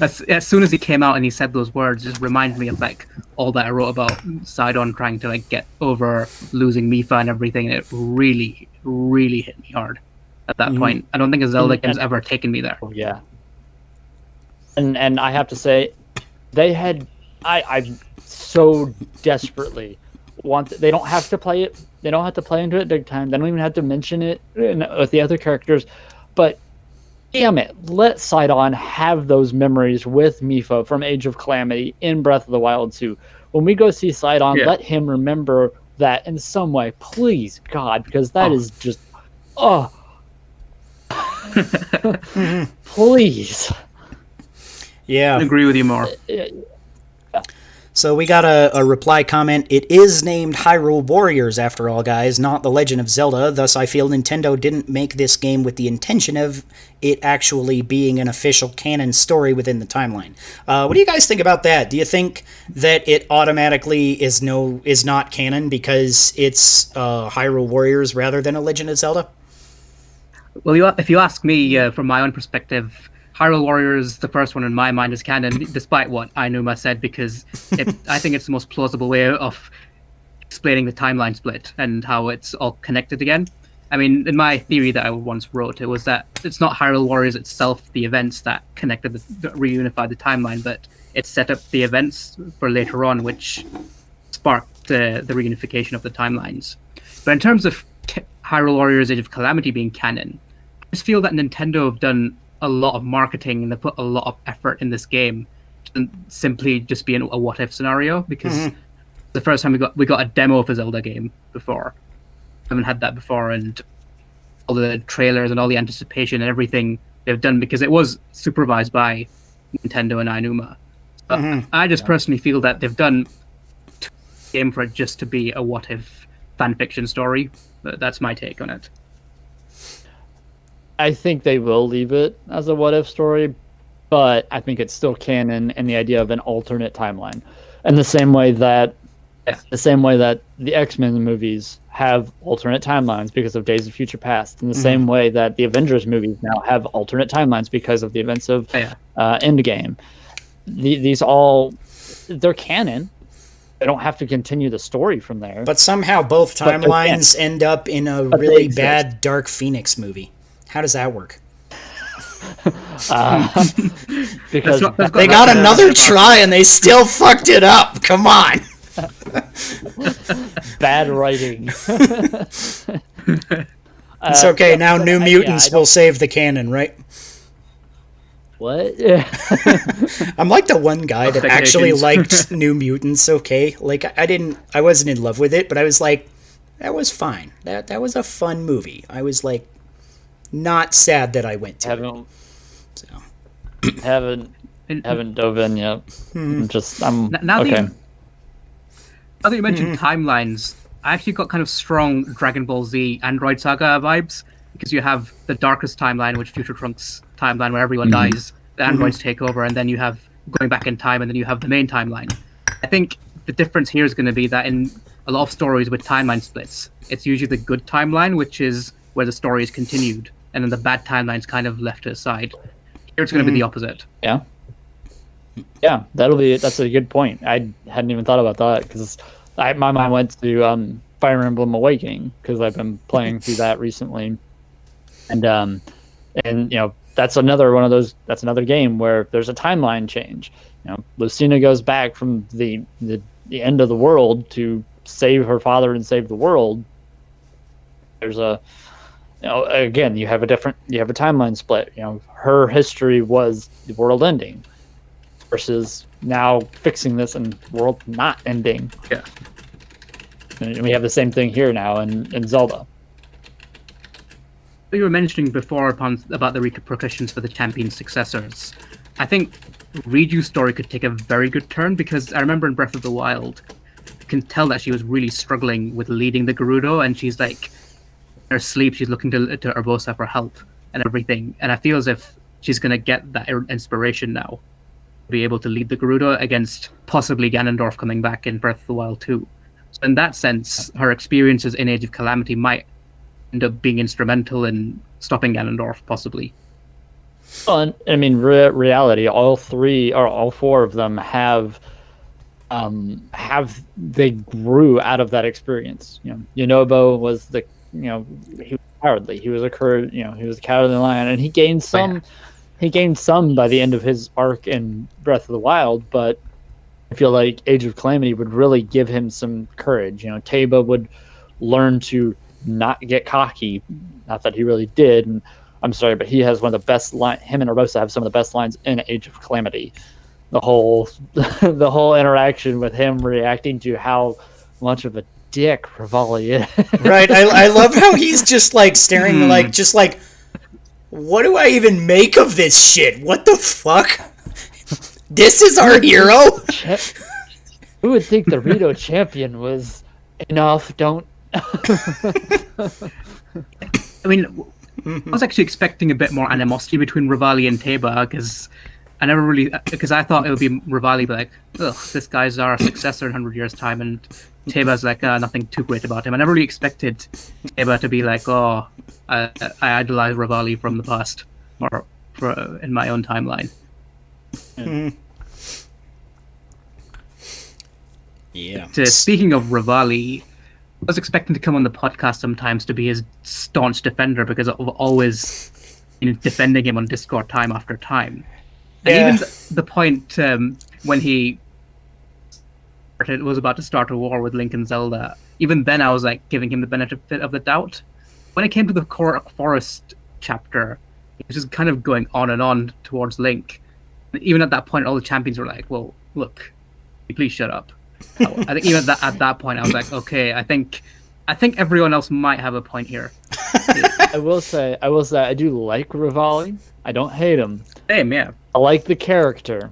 As soon as he came out and he said those words, it just reminded me of like all that I wrote about Sidon trying to like get over losing Mipha and everything, and it really, really hit me hard at that point. I don't think a Zelda game's ever taken me there. Yeah. And I have to say, they had I so desperately want they don't have to play it. They don't have to play into it big time. They don't even have to mention it with the other characters. But damn it, let Sidon have those memories with Mipha from Age of Calamity in Breath of the Wild 2. When we go see Sidon, let him remember that in some way, please, God, because that is just, please. Yeah. I agree with you more. So we got a reply comment. It is named Hyrule Warriors after all, guys, not The Legend of Zelda. Thus, I feel Nintendo didn't make this game with the intention of it actually being an official canon story within the timeline. What do you guys think about that? Do you think that it automatically is not canon because it's Hyrule Warriors rather than A Legend of Zelda? Well, if you ask me, from my own perspective, Hyrule Warriors, the first one in my mind, is canon, despite what Ainuma said, because I think it's the most plausible way of explaining the timeline split and how it's all connected again. I mean, in my theory that I once wrote, it was that it's not Hyrule Warriors itself, the events that connected, that reunified the timeline, but it set up the events for later on, which sparked the reunification of the timelines. But in terms of Hyrule Warriors Age of Calamity being canon, I just feel that Nintendo have done a lot of marketing and they put a lot of effort in this game to simply just be a what if scenario, because the first time we got a demo of a Zelda game before. I haven't had that before, and all the trailers and all the anticipation and everything they've done, because it was supervised by Nintendo and Ainuma. But I just personally feel that they've done a game for it just to be a what if fan fiction story. That's my take on it. I think they will leave it as a what if story, but I think it's still canon and the idea of an alternate timeline. And the same way that the X-Men movies have alternate timelines because of Days of Future Past, in the same way that the Avengers movies now have alternate timelines because of the events of Endgame. These all, they're canon. They don't have to continue the story from there. But somehow both timelines end up in a really bad Dark Phoenix movie. How does that work? Because they got another try and they still fucked it up. Come on. Bad writing. It's okay. Now New Mutants will save the canon, right? What? I'm like the one guy that actually liked New Mutants. Okay, like I wasn't in love with it, but I was like, that was fine. That was a fun movie. I was like, not sad that I went to it. So. Haven't dove in yet. I'm now okay. Now that you mentioned timelines, I actually got kind of strong Dragon Ball Z Android Saga vibes, because you have the darkest timeline, which Future Trunks timeline, where everyone dies, the androids take over, and then you have going back in time, and then you have the main timeline. I think the difference here is going to be that in a lot of stories with timeline splits, it's usually the good timeline, which is where the story is continued, and then the bad timeline's kind of left aside. Here it's going to be the opposite. Yeah, that's a good point. I hadn't even thought about that, because my mind went to Fire Emblem Awakening, because I've been playing through that recently, and you know, that's another game where there's a timeline change. You know, Lucina goes back from the end of the world to save her father and save the world. There's again, you have a timeline split. You know, her history was the world ending, versus now fixing this and world not ending. Yeah. And we have the same thing here now in Zelda. You were mentioning before about the repercussions for the champion successors. I think Riju's story could take a very good turn, because I remember in Breath of the Wild, you can tell that she was really struggling with leading the Gerudo, and she's like, in her sleep, she's looking to Urbosa for help and everything. And I feel as if she's going to get that inspiration now, to be able to lead the Gerudo against possibly Ganondorf coming back in Breath of the Wild 2. So in that sense, her experiences in Age of Calamity might end up being instrumental in stopping Ganondorf, possibly. Well, I mean, reality, all four of them they grew out of that experience. You know, Yonobo was he was cowardly. He was a cowardly lion, and he gained some. He gained some by the end of his arc in Breath of the Wild, but I feel like Age of Calamity would really give him some courage. You know, Teba would learn to not get cocky. Not that he really did, and I'm sorry, but he has one of the best lines. Him and Urbosa have some of the best lines in Age of Calamity. The whole interaction with him reacting to how much of a dick Rivalli is. Right. I love how he's just like staring like, what do I even make of this shit? What the fuck? This is our hero? Who would think the Rito champion was enough? Don't. I mean, I was actually expecting a bit more animosity between Rivalli and Teba, because I thought it would be Rivalli be like, ugh, this guy's our successor in 100 years' time, and Teba's like, nothing too great about him. I never really expected Teba to be like, oh, I idolize Rivalli from the past, or in my own timeline. Yeah. Speaking of Rivalli, I was expecting to come on the podcast sometimes to be his staunch defender, because of always defending him on Discord time after time. And even the point when he was about to start a war with Link and Zelda, even then I was like giving him the benefit of the doubt. When it came to the Forest chapter, he was just kind of going on and on towards Link. Even at that point, all the champions were like, well, look, please shut up. I think even at that point, I was like, okay, I think everyone else might have a point here. I will say, I do like Rivalli. I don't hate him. Same, yeah. I like the character.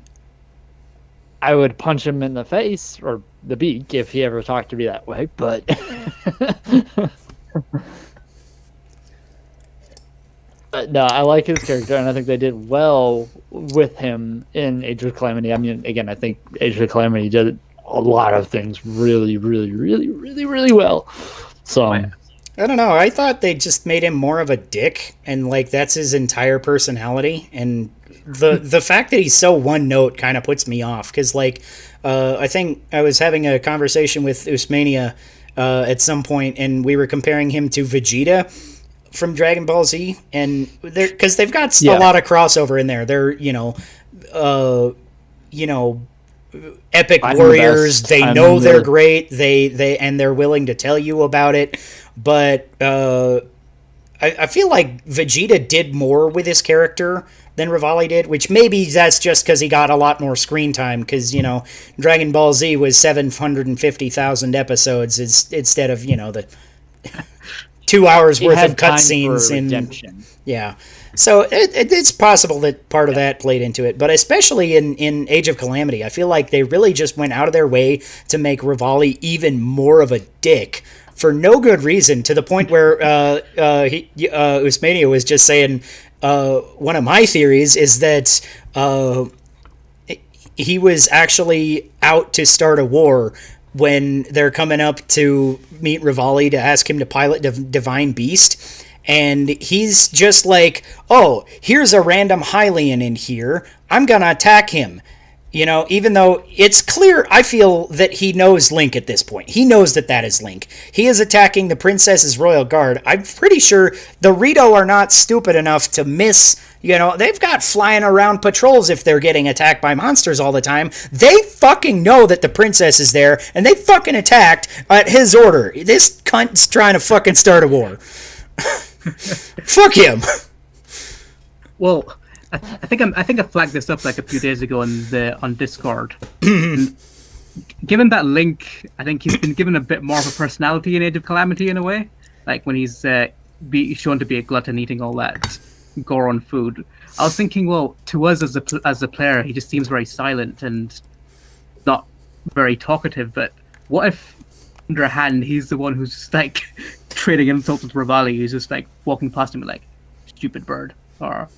I would punch him in the face or the beak if he ever talked to me that way, but but no, I like his character, and I think they did well with him in Age of Calamity. I mean, again, I think Age of Calamity did a lot of things really, really, really, really, really well. So I don't know. I thought they just made him more of a dick, and like that's his entire personality. And the fact that he's so one note kind of puts me off because, like, I think I was having a conversation with Usmania at some point, and we were comparing him to Vegeta from Dragon Ball Z, and because they've got a lot of crossover in there. They're epic warriors. They know they're great. They're willing to tell you about it. But I feel like Vegeta did more with his character than Rivalli did, which maybe that's just because he got a lot more screen time. Because Dragon Ball Z was 750,000 episodes instead of the 2 hours worth of cutscenes in yeah. So it's possible that part of that played into it, but especially in Age of Calamity, I feel like they really just went out of their way to make Rivalli even more of a dick for no good reason, to the point where Usmania was just saying one of my theories is that he was actually out to start a war when they're coming up to meet Rivalli to ask him to pilot Divine Beast. And he's just like, oh, here's a random Hylian in here. I'm going to attack him. Even though it's clear, I feel that he knows Link at this point. He knows that is Link. He is attacking the Princess's Royal Guard. I'm pretty sure the Rito are not stupid enough to miss. They've got flying around patrols if they're getting attacked by monsters all the time. They fucking know that the princess is there, and they fucking attacked at his order. This cunt's trying to fucking start a war. Fuck him. Well, I think I flagged this up like a few days ago on Discord. Given that Link, I think he's been given a bit more of a personality in Age of Calamity in a way. Like when he's shown to be a glutton eating all that Goron food. I was thinking, well, to us as a player, he just seems very silent and not very talkative. But what if underhand he's the one who's just like trading insults with Rivalli, who's just like walking past him like, stupid bird, or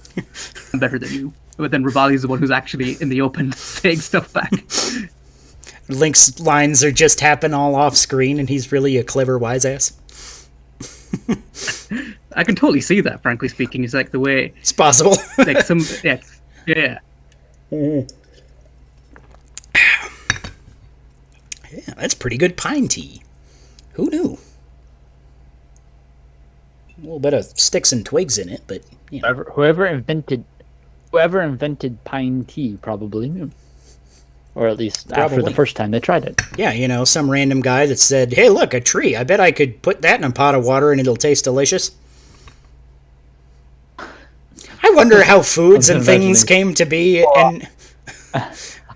I'm better than you. But then Rivalli's the one who's actually in the open saying stuff back. Link's lines are just happen all off screen, and he's really a clever wise ass. I can totally see that, frankly speaking. It's like the way it's possible. Like some, yeah. Yeah, that's pretty good pine tea. Who knew? A little bit of sticks and twigs in it, but whoever invented pine tea probably knew, or at least after the first time they tried it. Yeah, some random guy that said, "Hey, look, a tree. I bet I could put that in a pot of water and it'll taste delicious." I wonder how foods and things came to be. And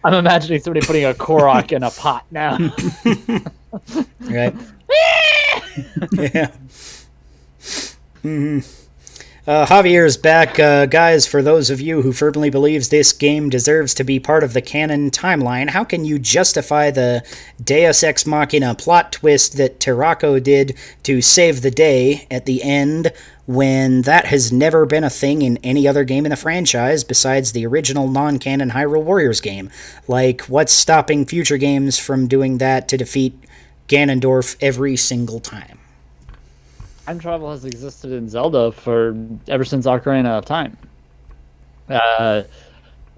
I'm imagining somebody putting a Korok in a pot now. Right. Yeah. Mm-hmm. Javier's back. Guys, for those of you who firmly believes this game deserves to be part of the canon timeline, how can you justify the Deus Ex Machina plot twist that Terako did to save the day at the end, when that has never been a thing in any other game in the franchise besides the original non-canon Hyrule Warriors game? Like, what's stopping future games from doing that to defeat Ganondorf every single time? Time travel has existed in Zelda ever since Ocarina of Time.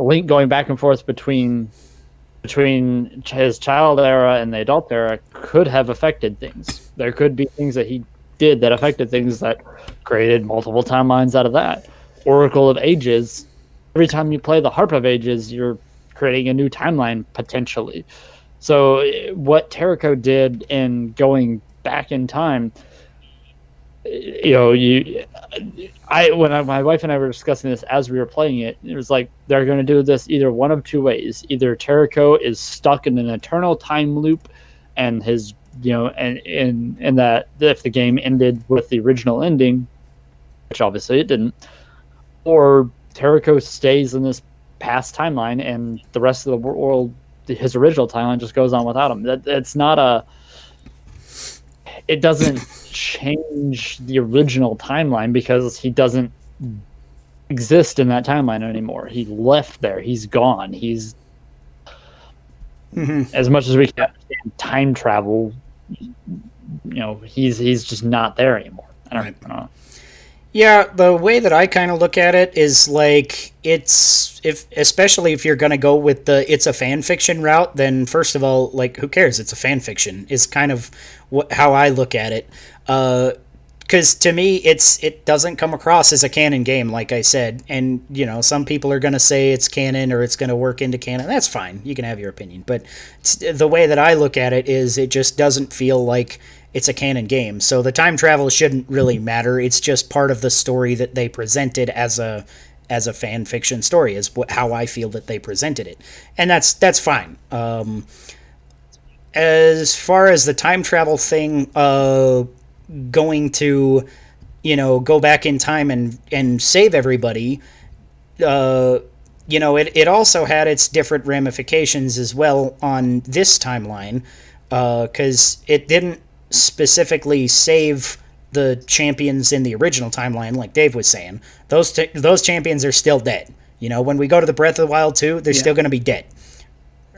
Link going back and forth between his child era and the adult era could have affected things. There could be things that he did that affected things that created multiple timelines out of that. Oracle of Ages, every time you play the Harp of Ages, you're creating a new timeline potentially. So what Terako did in going back in time, when my wife and I were discussing this as we were playing it, it was like they're going to do this either one of two ways. Either Terako is stuck in an eternal time loop, and his and that if the game ended with the original ending, which obviously it didn't, or Terako stays in this past timeline and the rest of the world his original timeline just goes on without him. It's not a. It doesn't change the original timeline because he doesn't exist in that timeline anymore. He left there. He's gone. He's as much as we can understand time travel. He's just not there anymore. I don't know. Yeah, the way that I kind of look at it is like especially if you're going to go with it's a fan fiction route, then first of all, like, who cares? It's a fan fiction is kind of how I look at it. Because to me, it doesn't come across as a canon game, like I said. And, some people are going to say it's canon or it's going to work into canon. That's fine. You can have your opinion. But the way that I look at it is it just doesn't feel like it's a canon game. So the time travel shouldn't really matter. It's just part of the story that they presented as a fan fiction story, is how I feel that they presented it. And that's fine. As far as the time travel thing, going to, go back in time and save everybody, it also had its different ramifications as well on this timeline, because it didn't specifically save the champions in the original timeline, like Dave was saying. Those champions are still dead. When we go to the Breath of the Wild 2, they're still going to be dead,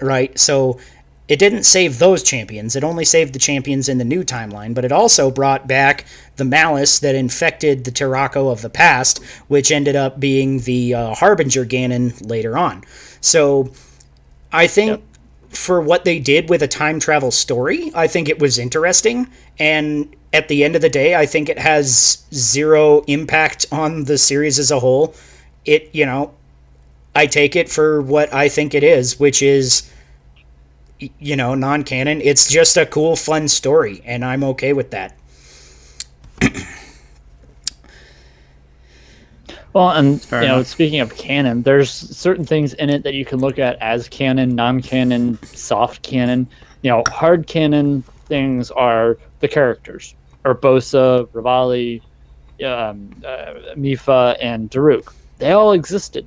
right? So it didn't save those champions. It only saved the champions in the new timeline, but it also brought back the malice that infected the Tarako of the past, which ended up being the Harbinger Ganon later on. So I think for what they did with a time travel story, I think it was interesting. And at the end of the day, I think it has zero impact on the series as a whole. I take it for what I think it is, which is, non-canon. It's just a cool, fun story, and I'm okay with that. Well, and speaking of canon, there's certain things in it that you can look at as canon, non-canon, soft canon. Hard canon things are the characters, Urbosa, Rivalli, Mipha, and Daruk. They all existed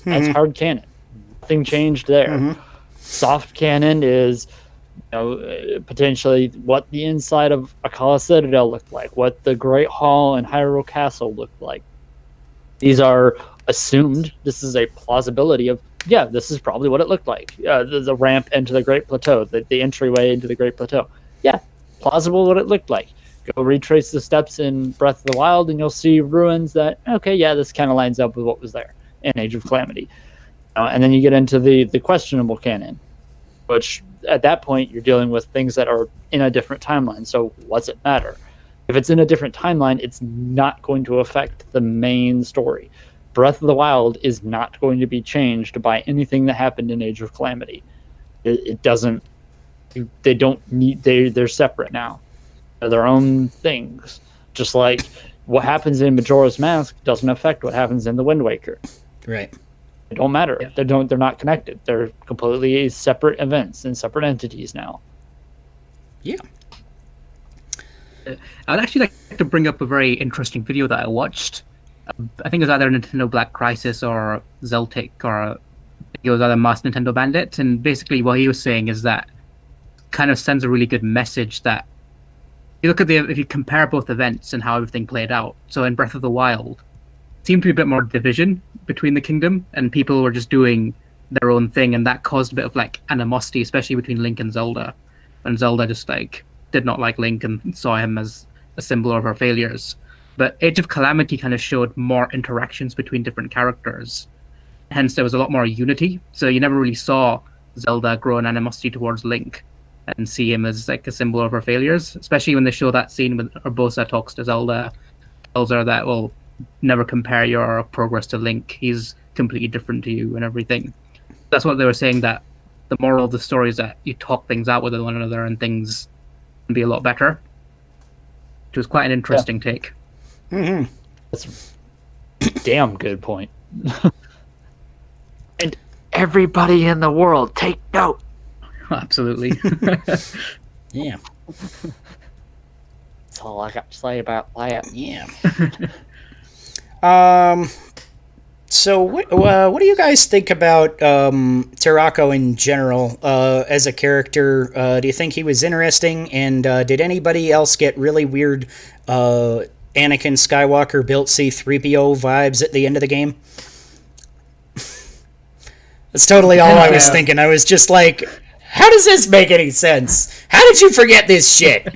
as hard canon. Nothing changed there. Mm-hmm. Soft canon is, potentially what the inside of Akala Citadel looked like, what the Great Hall and Hyrule Castle looked like. These are assumed. This is a plausibility of, this is probably what it looked like. The ramp into the Great Plateau, the entryway into the Great Plateau. Yeah, plausible what it looked like. Go retrace the steps in Breath of the Wild, and you'll see ruins that, this kind of lines up with what was there in Age of Calamity. And then you get into the questionable canon, which at that point you're dealing with things that are in a different timeline. So what's it matter? If it's in a different timeline, it's not going to affect the main story. Breath of the Wild is not going to be changed by anything that happened in Age of Calamity. It doesn't. They don't need. They're separate now. They're their own things. Just like what happens in Majora's Mask doesn't affect what happens in the Wind Waker. Right. It don't matter. Yeah. They're not connected. They're completely separate events and separate entities now. Yeah. I'd actually like to bring up a very interesting video that I watched. I think it was either Nintendo Black Crisis or Zeltic, or it was either Master Nintendo Bandit. And basically what he was saying is that kind of sends a really good message that you look at if you compare both events and how everything played out. So in Breath of the Wild, it seemed to be a bit more division between the kingdom, and people were just doing their own thing, and that caused a bit of animosity, especially between Link and Zelda. And Zelda just did not like Link and saw him as a symbol of her failures. But Age of Calamity kind of showed more interactions between different characters. Hence, there was a lot more unity. So you never really saw Zelda grow an animosity towards Link and see him as a symbol of her failures. Especially when they show that scene when Urbosa talks to Zelda, tells her that, well, never compare your progress to Link. He's completely different to you and everything. That's what they were saying, that the moral of the story is that you talk things out with one another and things be a lot better, which was quite an interesting take. Mm-hmm. That's a damn good point. And everybody in the world, take note. Absolutely. Yeah. That's all I got to say about that. Yeah. So, what do you guys think about Tarako in general as a character? Do you think he was interesting? And did anybody else get really weird Anakin Skywalker built C-3PO vibes at the end of the game? That's totally all I was thinking. I was just like, how does this make any sense? How did you forget this shit?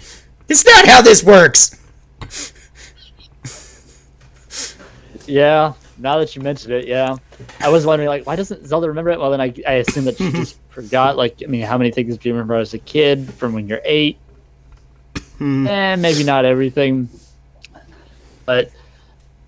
It's not how this works. Yeah, now that you mentioned it, yeah. I was wondering, like, why doesn't Zelda remember it? Well, then I assume that she just forgot. Like, I mean, how many things do you remember as a kid from when you're 8? Maybe not everything. But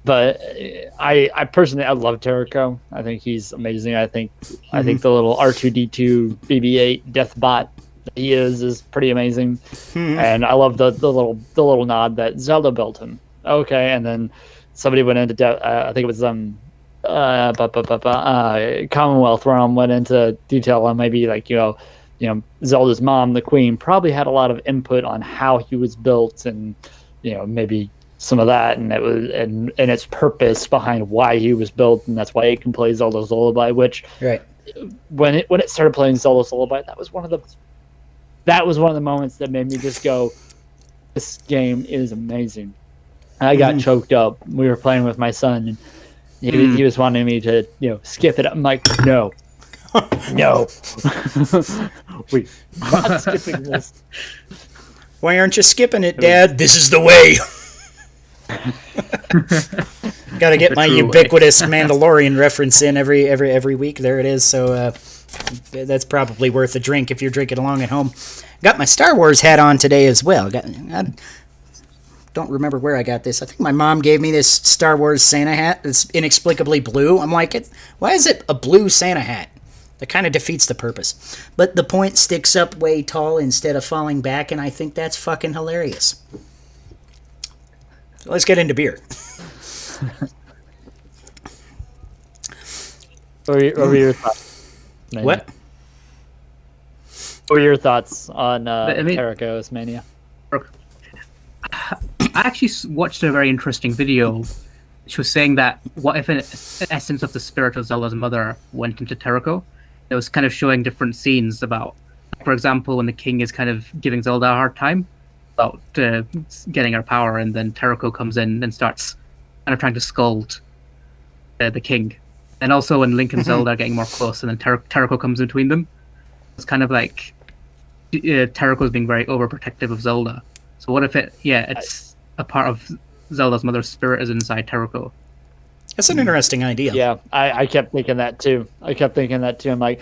I personally, I love Tarako. I think he's amazing. I think the little R2-D2 BB-8 Deathbot that he is pretty amazing. And I love the little nod that Zelda built him. Okay, and then somebody went into I think it was Commonwealth Realm went into detail on maybe like Zelda's mom, the queen, probably had a lot of input on how he was built, and maybe some of that, and it was and its purpose behind why he was built, and that's why it can play Zelda's Lullaby. Which when it started playing Zelda's Lullaby, that was one of the moments that made me just go, "This game is amazing." I got choked up. We were playing with my son, and he was wanting me to, skip it. I'm like, no, no, we're not skipping this. Why aren't you skipping it, Dad? This is the way. Got to get my ubiquitous Mandalorian reference in every week. There it is. So that's probably worth a drink if you're drinking along at home. Got my Star Wars hat on today as well. I don't remember where I got this. I think my mom gave me this Star Wars Santa hat. It's inexplicably blue. I'm like, why is it a blue Santa hat? That kind of defeats the purpose. But the point sticks up way tall instead of falling back, and I think that's fucking hilarious. So let's get into beer. What were your thoughts? What? What were your thoughts on Tarako's Mania? I actually watched a very interesting video which was saying that what if an essence of the spirit of Zelda's mother went into Tarako? It was kind of showing different scenes about, for example, when the king is kind of giving Zelda a hard time about getting her power, and then Tarako comes in and starts kind of trying to scold the king. And also when Link and Zelda are getting more close, and then Tarako comes between them. It's kind of like Tarako's being very overprotective of Zelda. So what if it's a part of Zelda's mother's spirit is inside Tarako? That's an interesting idea. Yeah, I kept thinking that too. I'm like,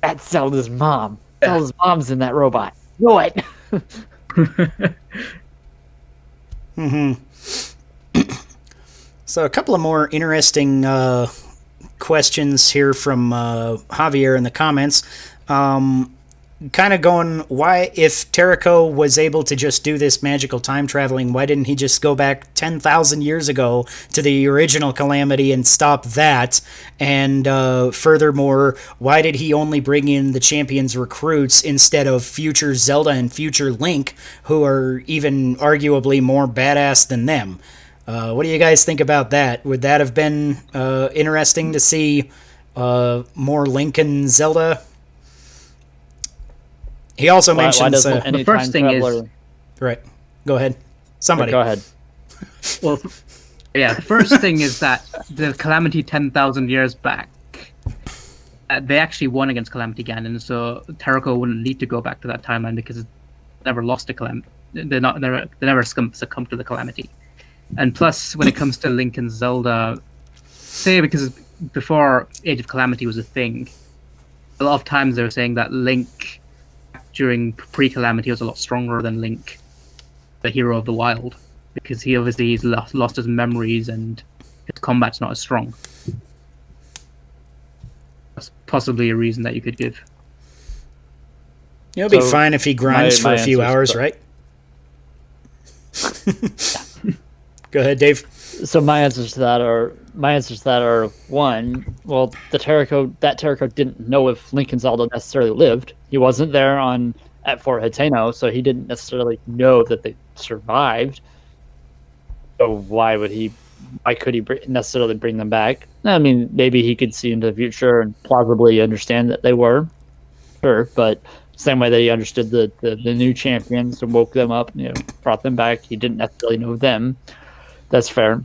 that's Zelda's mom. Zelda's mom's in that robot. Know it. So a couple of more interesting questions here from Javier in the comments. Kind of going, why, if Tarako was able to just do this magical time traveling, why didn't he just go back 10,000 years ago to the original Calamity and stop that? And furthermore, why did he only bring in the Champions recruits instead of future Zelda and future Link, who are even arguably more badass than them? What do you guys think about that? Would that have been interesting to see more Link and Zelda? He also mentions the first thing is right. Go ahead. Somebody. Go ahead. Well, yeah. The first thing is that the Calamity 10,000 years back, they actually won against Calamity Ganon, so Tarako wouldn't need to go back to that timeline because it never lost to Calamity. They never succumbed to the Calamity. And plus, when it comes to Link and Zelda, say because before Age of Calamity was a thing, a lot of times they were saying that Link during pre-Calamity was a lot stronger than Link, the hero of the wild, because he's lost his memories and his combat's not as strong. That's possibly a reason that you could give. It'll be fine if he grinds for a few hours, right? Go ahead, Dave. So my answers to that are one. Well, that Tarako didn't know if Link and Zelda necessarily lived. He wasn't there at Fort Hateno, so he didn't necessarily know that they survived. So why would he why could he necessarily bring them back? I mean, maybe he could see into the future and plausibly understand that they were, sure, but same way that he understood the new champions and woke them up, brought them back. He didn't necessarily know them. That's fair.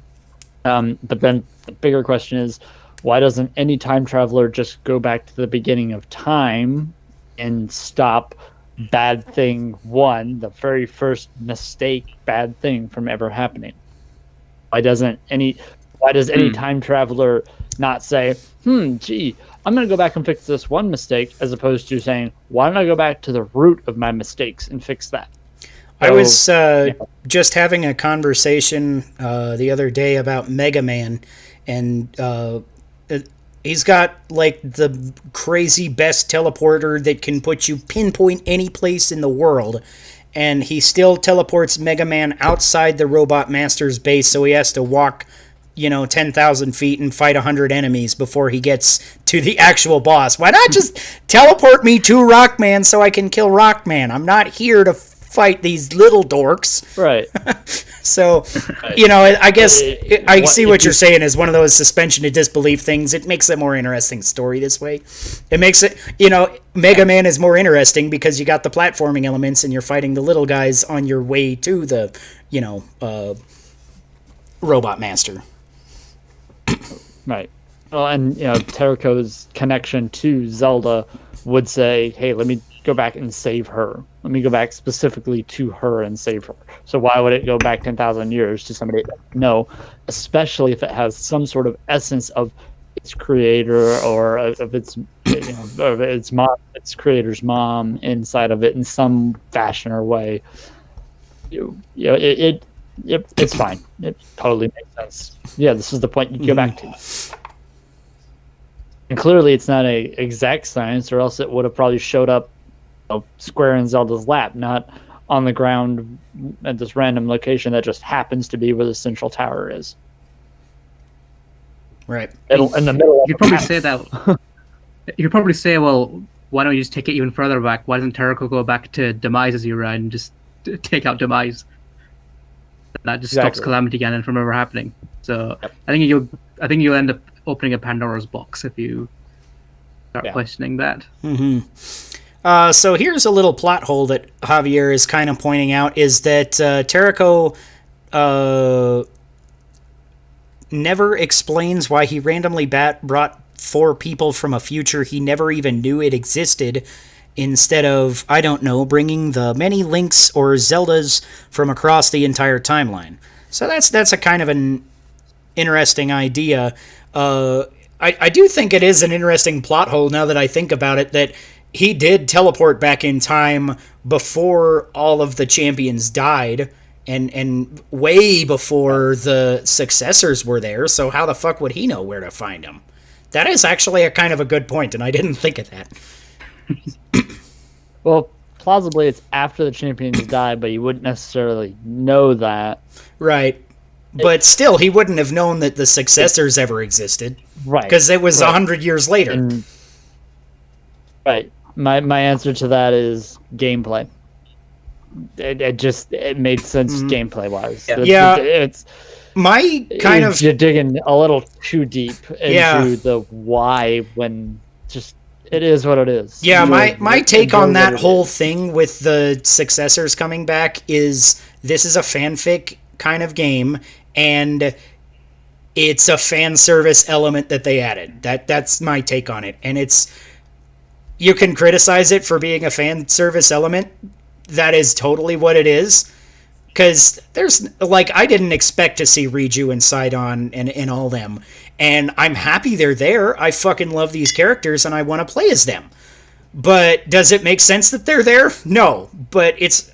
But then the bigger question is, why doesn't any time traveler just go back to the beginning of time and stop bad thing one, the very first bad thing from ever happening? Why does any time traveler not say, gee, I'm going to go back and fix this one mistake, as opposed to saying, why don't I go back to the root of my mistakes and fix that? I was just having a conversation the other day about Mega Man, and he's got like the crazy best teleporter that can pinpoint any place in the world, and he still teleports Mega Man outside the Robot Master's base, so he has to walk 10,000 feet and fight 100 enemies before he gets to the actual boss. Why not just teleport me to Rockman so I can kill Rockman? I'm not here to fight these little dorks. Right. So, I guess I see what you're saying is one of those suspension of disbelief things. It makes a more interesting story this way. It makes it, Mega Man is more interesting because you got the platforming elements and you're fighting the little guys on your way to the, Robot Master. Right. Well, and Terraco's connection to Zelda would say, "Hey, let me go back and save her. Let me go back specifically to her and save her." So why would it go back 10,000 years to somebody? No, especially if it has some sort of essence of its creator or of its of its mom, its creator's mom inside of it in some fashion or way. It's fine. It totally makes sense. Yeah, this is the point you go back to. And clearly it's not a exact science, or else it would have probably showed up square in Zelda's lap, not on the ground at this random location that just happens to be where the central tower is. Right. In the middle. You could probably say that. You could probably say, well, why don't you just take it even further back? Why doesn't Terraco go back to Demise's era and just take out Demise? That just stops Calamity Ganon from ever happening. So yep. I think you'll end up opening a Pandora's box if you start questioning that. Mm-hmm. So here's a little plot hole that Javier is kind of pointing out, is that Terraco never explains why he randomly brought 4 people from a future he never even knew it existed, instead of, I don't know, bringing the many Links or Zeldas from across the entire timeline. So that's a kind of an interesting idea. I do think it is an interesting plot hole now that I think about it, that he did teleport back in time before all of the champions died, and way before the successors were there, so how the fuck would he know where to find them? That is actually a kind of a good point, and I didn't think of that. Well, plausibly it's after the champions died, but you wouldn't necessarily know that. Right. But still, he wouldn't have known that the successors ever existed. Right. Because it was 100 years later. Right. My answer to that is gameplay. It made sense gameplay-wise. Yeah. It's you're digging a little too deep into the why when just... It is what it is. Yeah, my take on that whole thing with the successors coming back is this is a fanfic kind of game, and it's a fan service element that they added. That's my take on it. And you can criticize it for being a fan service element. That is totally what it is. Because I didn't expect to see Riju and Sidon and all them. And I'm happy they're there. I fucking love these characters and I want to play as them. But does it make sense that they're there? No. But it's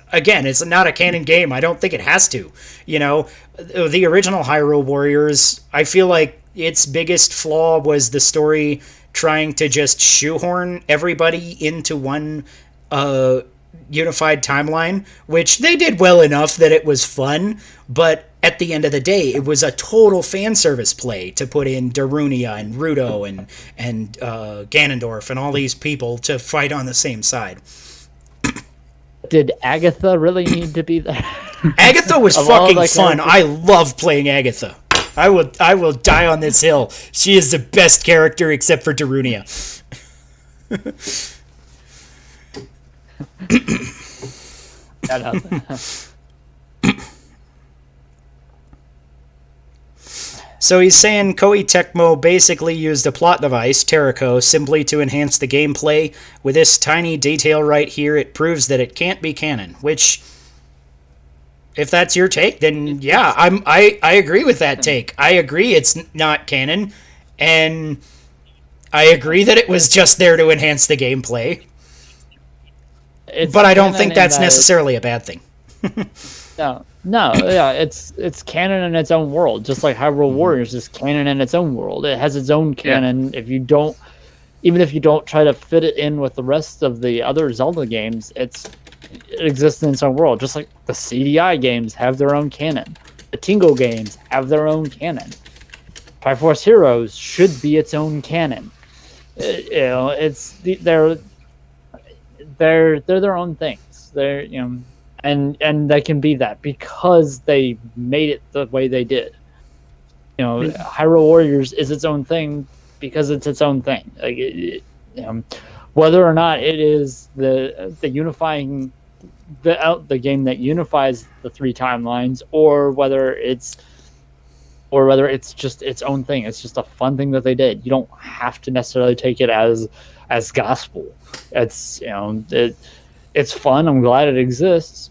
not a canon game. I don't think it has to. The original Hyrule Warriors, I feel like its biggest flaw was the story trying to just shoehorn everybody into one unified timeline, which they did well enough that it was fun, but at the end of the day, it was a total fan service play to put in Darunia and Rudo and Ganondorf and all these people to fight on the same side. Did Agatha really need to be there? Agatha was fucking fun. I love playing Agatha. I will die on this hill. She is the best character except for Darunia. So he's saying Koei Tecmo basically used a plot device, Terrico, simply to enhance the gameplay. With this tiny detail right here, it proves that it can't be canon, which, if that's your take, then yeah, I agree with that take. I agree it's not canon, and I agree that it was just there to enhance the gameplay. But I don't think that's necessarily a bad thing. No, yeah, it's canon in its own world, just like Hyrule Warriors is canon in its own world. It has its own canon. Yeah. Even if you don't try to fit it in with the rest of the other Zelda games, it exists in its own world. Just like the CDI games have their own canon, the Tingle games have their own canon. Triforce Heroes should be its own canon. They're their own things. And they can be that because they made it the way they did. Hyrule Warriors is its own thing because it's its own thing. Whether or not it is the unifying the game that unifies the three timelines, or whether it's just its own thing. It's just a fun thing that they did. You don't have to necessarily take it as gospel. It's it's fun. I'm glad it exists,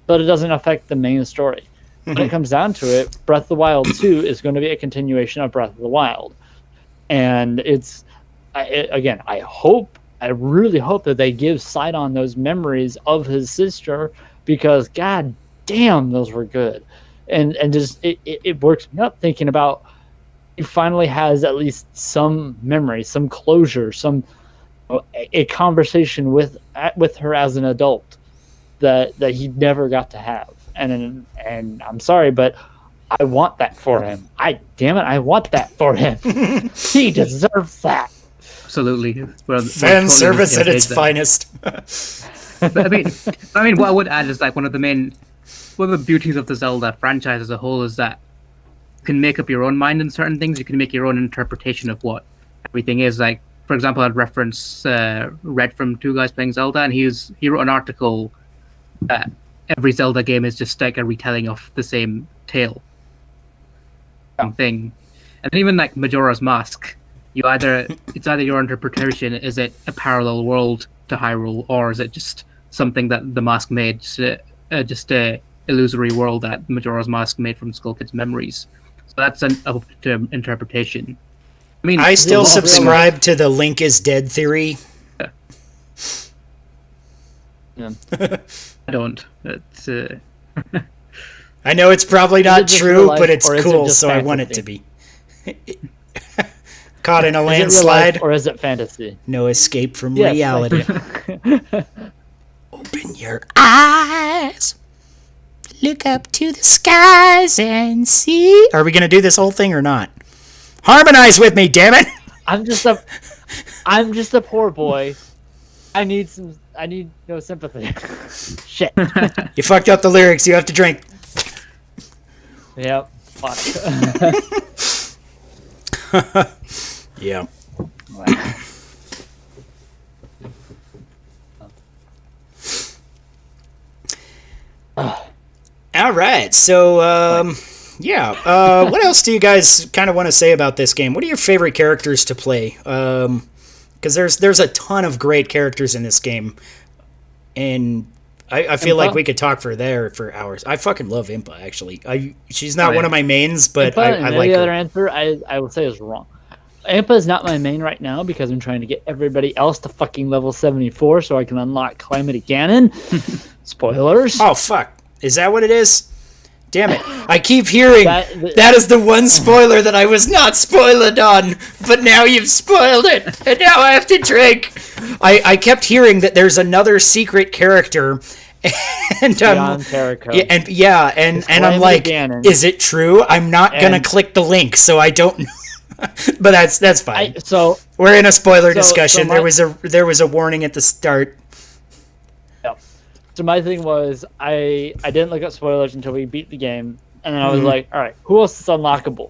but it doesn't affect the main story. When it comes down to it, Breath of the Wild 2 is going to be a continuation of Breath of the Wild. And I really hope that they give Sidon those memories of his sister, because god damn, those were good. And just it works me up thinking about he finally has at least some memory, some closure, a conversation with her as an adult that he never got to have. And I'm sorry, but I want that for him. I want that for him. He deserves that. Absolutely. Fan service at its finest. But I mean, what I would add is like one of the beauties of the Zelda franchise as a whole is that you can make up your own mind in certain things. You can make your own interpretation of what everything is. Like, for example, I'd reference Red from Two Guys Playing Zelda, and he wrote an article that every Zelda game is just like a retelling of the same tale thing. And even like Majora's Mask, it's either your interpretation, is it a parallel world to Hyrule, or is it just something that the Mask made, just a illusory world that Majora's Mask made from Skull Kid's memories. So that's up to interpretation. I mean, I still subscribe to the Link is dead theory. Yeah. I don't. It's, I know it's probably not true, but it's cool, so fantasy? I want it to be. Caught in a landslide. Or is it fantasy? No escape from reality. Open your eyes. Look up to the skies and see. Are we going to do this whole thing or not? Harmonize with me, damn it! I'm just a poor boy. I need no sympathy. Shit. You fucked up the lyrics. You have to drink. Yep. Fuck. Yeah. All right. So, what else do you guys kind of want to say about this game? What are your favorite characters to play? Because there's a ton of great characters in this game, and I feel like we could talk for hours. I fucking love Impa, actually. She's not one of my mains, but I like her. The other answer I would say is wrong. Impa is not my main right now because I'm trying to get everybody else to fucking level 74 so I can unlock Calamity Ganon. Spoilers. Oh, fuck. Is that what it is? Damn it. I keep hearing that is the one spoiler that I was not spoiled on, but now you've spoiled it, and now I have to drink. I kept hearing that there's another secret character, and Beyond Terrico. And I'm like, Ganon. Is it true? I'm not going to click the link, so I don't know. But that's fine. We're in a spoiler discussion. There was a warning at the start. So my thing was, I didn't look up spoilers until we beat the game, And then I was like, all right, who else is unlockable?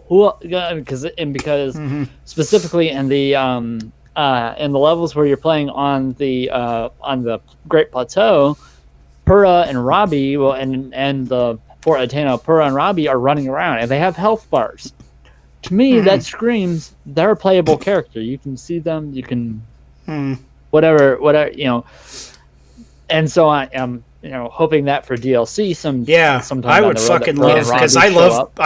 Because specifically in the levels where you're playing on the Great Plateau, Purah and Robbie, and the Fort Atano, Purah and Robbie are running around, and they have health bars. To me, that screams they're a playable character. You can see them. You can whatever. And so I am, hoping that for DLC sometime I would fucking love, because I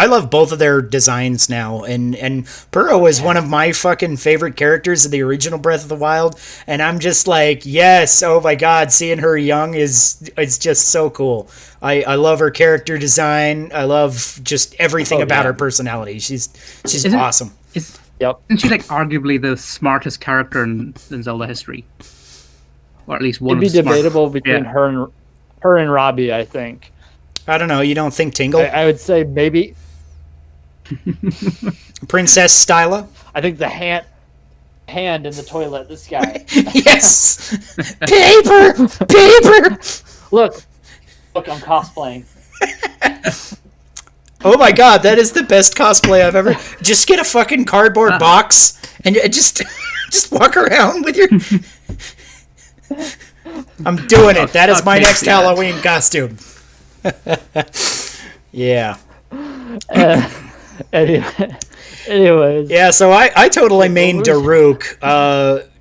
love both of their designs now, and Purah is one of my fucking favorite characters of the original Breath of the Wild, and I'm just like, yes, oh my god, seeing her young is just so cool. I love her character design. I love just everything about her personality. She's awesome. Isn't she like arguably the smartest character in Zelda history? Or at least one. It'd be debatable between her and Robbie, I think. I don't know. You don't think Tingle? I would say maybe Princess Styla. I think the hand in the toilet. This guy. Yes. Paper. Look, I'm cosplaying. Oh my god, that is the best cosplay I've ever. Just get a fucking cardboard box and just walk around with your. I'm doing it. That is my next Halloween costume. Yeah. Anyways. Yeah, so I totally main Daruk.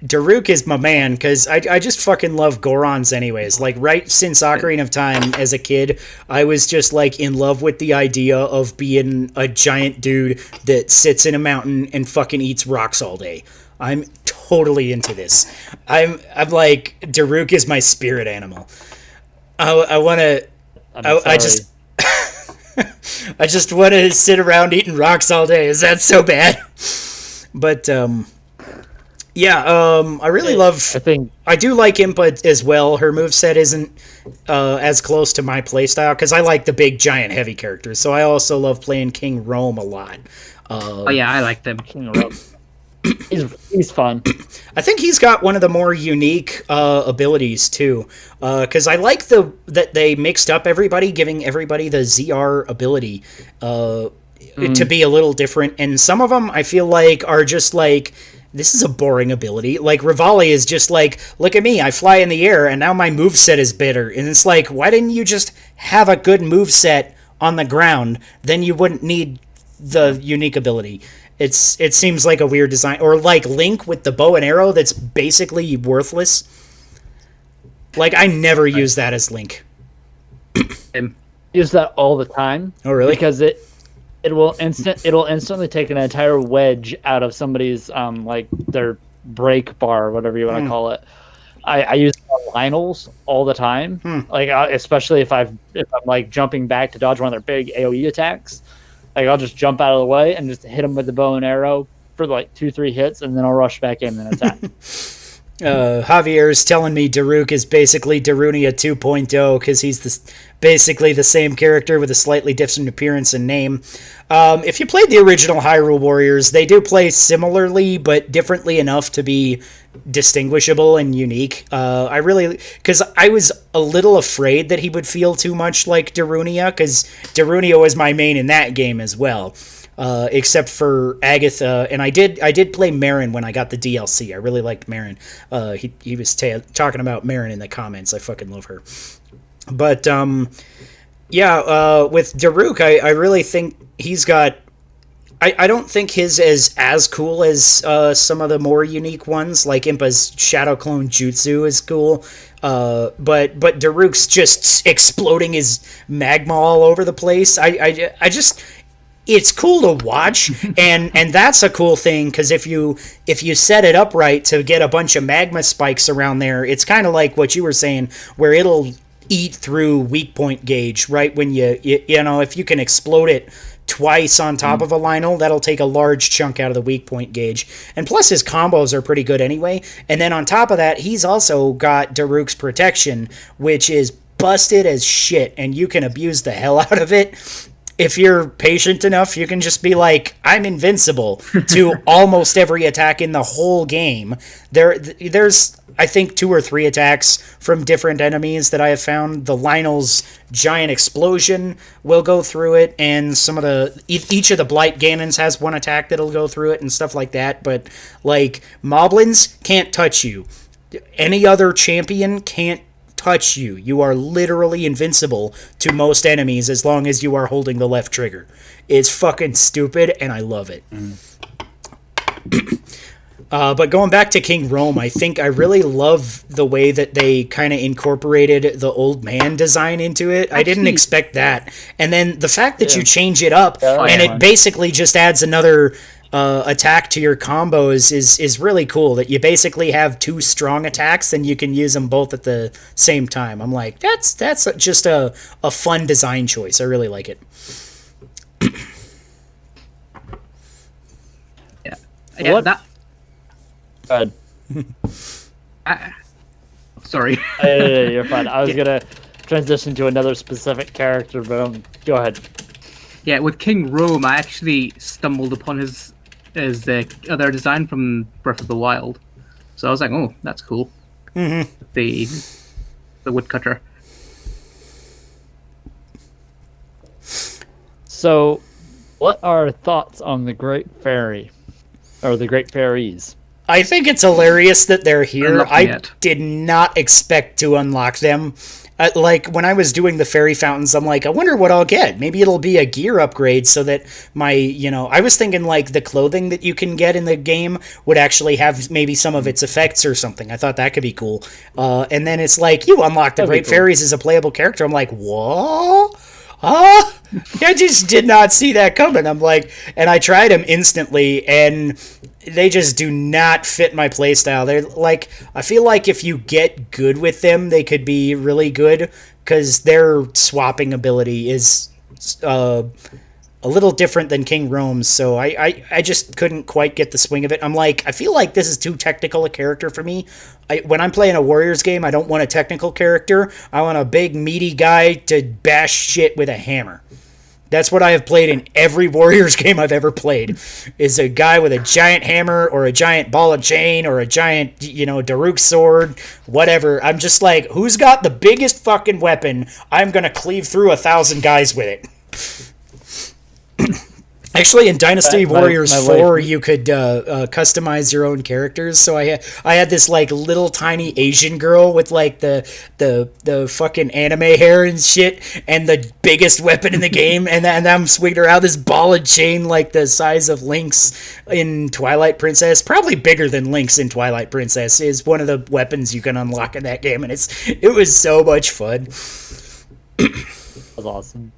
Daruk is my man, because I just fucking love Gorons anyways. Like, right since Ocarina of Time as a kid, I was just, like, in love with the idea of being a giant dude that sits in a mountain and fucking eats rocks all day. I'm totally into this. I'm like, Daruk is my spirit animal. I want to... I just... I just want to sit around eating rocks all day. Is that so bad? But, I really love... I do like Impa as well. Her moveset isn't as close to my playstyle, because I like the big, giant, heavy characters. So I also love playing King Rome a lot. I like them. King Rome. He's fun. I think he's got one of the more unique abilities too, because I like that they mixed up everybody, giving everybody the ZR ability to be a little different. And some of them I feel like are just like, this is a boring ability. Like Rivalli is just like, look at me, I fly in the air, and now my moveset is better. And it's like, why didn't you just have a good moveset on the ground? Then you wouldn't need the unique ability. It seems like a weird design. Or like Link with the bow and arrow that's basically worthless. Like, I never use that as Link. Use that all the time. Oh, really? Because it'll instantly take an entire wedge out of somebody's like their break bar or whatever you want to call it. I use Lionels all the time. Like especially if I'm like jumping back to dodge one of their big AoE attacks. Like, I'll just jump out of the way and just hit him with the bow and arrow for like 2-3 hits, and then I'll rush back in and attack. Javier's telling me Daruk is basically Darunia 2.0, because he's basically the same character with a slightly different appearance and name. If you played the original Hyrule Warriors, they do play similarly, but differently enough to be distinguishable and unique. Because I was a little afraid that he would feel too much like Darunia, because Darunia was my main in that game as well. Except for Agatha, and I did play Marin when I got the DLC. I really liked Marin. He was talking about Marin in the comments. I fucking love her. But with Daruk, I really think he's got. I don't think his is as cool as some of the more unique ones, like Impa's Shadow Clone Jutsu is cool. But Daruk's just exploding his magma all over the place. I just. It's cool to watch, and that's a cool thing, because if you set it up right to get a bunch of magma spikes around there, it's kind of like what you were saying, where it'll eat through weak point gauge, right? When you know, if you can explode it twice on top of a Lionel, that'll take a large chunk out of the weak point gauge. And plus his combos are pretty good anyway. And then on top of that, he's also got Daruk's protection, which is busted as shit, and you can abuse the hell out of it. if you're patient enough, you can just be like, I'm invincible to almost every attack in the whole game. There's, I think, 2 or 3 attacks from different enemies that I have found. The Lionel's giant explosion will go through it, and each of the Blight Ganons has one attack that'll go through it and stuff like that. But, like, Moblins can't touch you. Any other champion can't touch you. You are literally invincible to most enemies as long as you are holding the left trigger. It's fucking stupid, and I love it. But going back to King Rome, I think I really love the way that they kind of incorporated the old man design into it. I didn't expect that. And then the fact that you change it up, and it basically just adds another attack to your combos is really cool. That you basically have 2 strong attacks and you can use them both at the same time. I'm like, that's just a fun design choice. I really like it. Yeah. Good. Sorry. Hey, you're fine. I was gonna transition to another specific character, but go ahead. Yeah, with King Rome, I actually stumbled upon his other design from Breath of the Wild, so I was like, "Oh, that's cool." Mm-hmm. The woodcutter. So, what are thoughts on the Great Fairy, or the Great Fairies? I think it's hilarious that they're here. I did not expect to unlock them. Like, when I was doing the fairy fountains, I'm like, I wonder what I'll get. Maybe it'll be a gear upgrade so that I was thinking, like, the clothing that you can get in the game would actually have maybe some of its effects or something. I thought that could be cool. And then it's like, you unlock the Great Fairies as a playable character. I'm like, what? I just did not see that coming. I'm like, and I tried them instantly, and they just do not fit my playstyle. They're like, I feel like if you get good with them, they could be really good, because their swapping ability is a little different than King Rome's, so I just couldn't quite get the swing of it. I'm like, I feel like this is too technical a character for me. When I'm playing a Warriors game, I don't want a technical character. I want a big, meaty guy to bash shit with a hammer. That's what I have played in every Warriors game I've ever played, is a guy with a giant hammer or a giant ball of chain or a giant, Daruk sword, whatever. I'm just like, who's got the biggest fucking weapon? I'm going to cleave through 1,000 guys with it. Actually, in Dynasty Warriors 4, you could customize your own characters. So I had this like little tiny Asian girl with like the fucking anime hair and shit, and the biggest weapon in the game, and I'm swinging around this ball and chain like the size of Link's in Twilight Princess, probably bigger than Link's in Twilight Princess, is one of the weapons you can unlock in that game, and it was so much fun. That was awesome.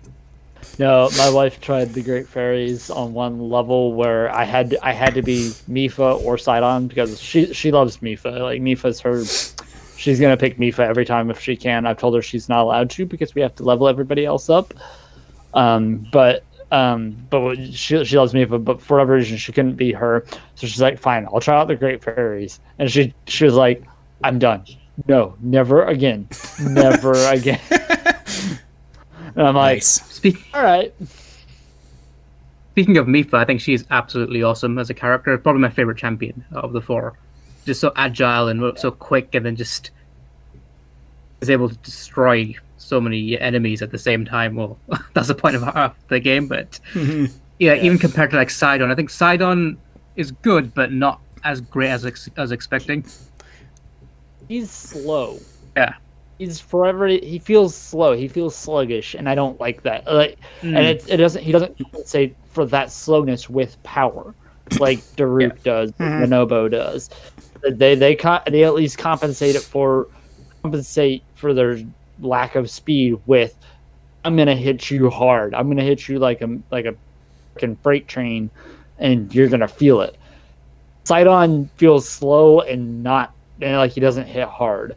No, my wife tried the Great Fairies on one level where I had to be Mipha or Sidon, because she loves Mipha. Like, Mipha's her. She's gonna pick Mipha every time if she can. I've told her she's not allowed to because we have to level everybody else up. But she loves Mipha, but for whatever reason she couldn't be her. So she's like, fine, I'll try out the Great Fairies. And she was like, I'm done. No, never again. Never again. And I'm like, all right. Speaking of Mipha, I think she's absolutely awesome as a character. Probably my favorite champion of the 4. Just so agile and so quick, and then just is able to destroy so many enemies at the same time. Well, that's the point of the game, but yeah, even compared to like Sidon, I think Sidon is good, but not as great as expecting. He's slow. Yeah. He feels slow. He feels sluggish, and I don't like that. Like, and he doesn't compensate for that slowness with power, like Daruk does, Manobo does. They at least compensate for their lack of speed with, I'm gonna hit you hard. I'm gonna hit you like a fucking freight train, and you're gonna feel it. Sidon feels slow and like he doesn't hit hard.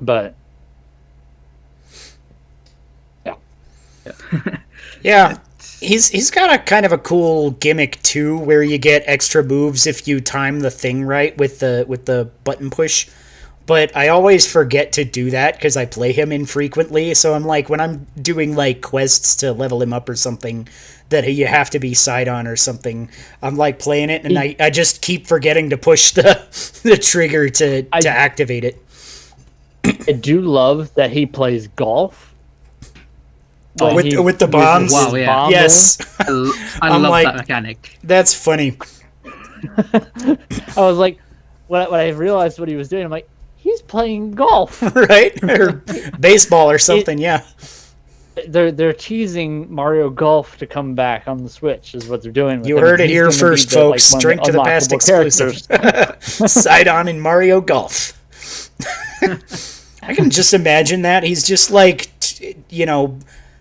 But yeah, he's got a kind of a cool gimmick too, where you get extra moves if you time the thing right with the button push. but I always forget to do that because I play him infrequently. So I'm like, when I'm doing like quests to level him up or something that you have to be Sidon or something, I'm like playing it and I just keep forgetting to push the trigger to activate it. I do love that he plays golf. With the bombs? Wow, yeah. Bomb Yes. I love that mechanic. That's funny. I was like, when I realized what he was doing, I'm like, he's playing golf. Right? Or baseball or something, yeah. They're teasing Mario Golf to come back on the Switch, is what they're doing. You heard it here first, folks. Drink to the Past exclusive. Sidon and Mario Golf. I can just imagine that. He's just like,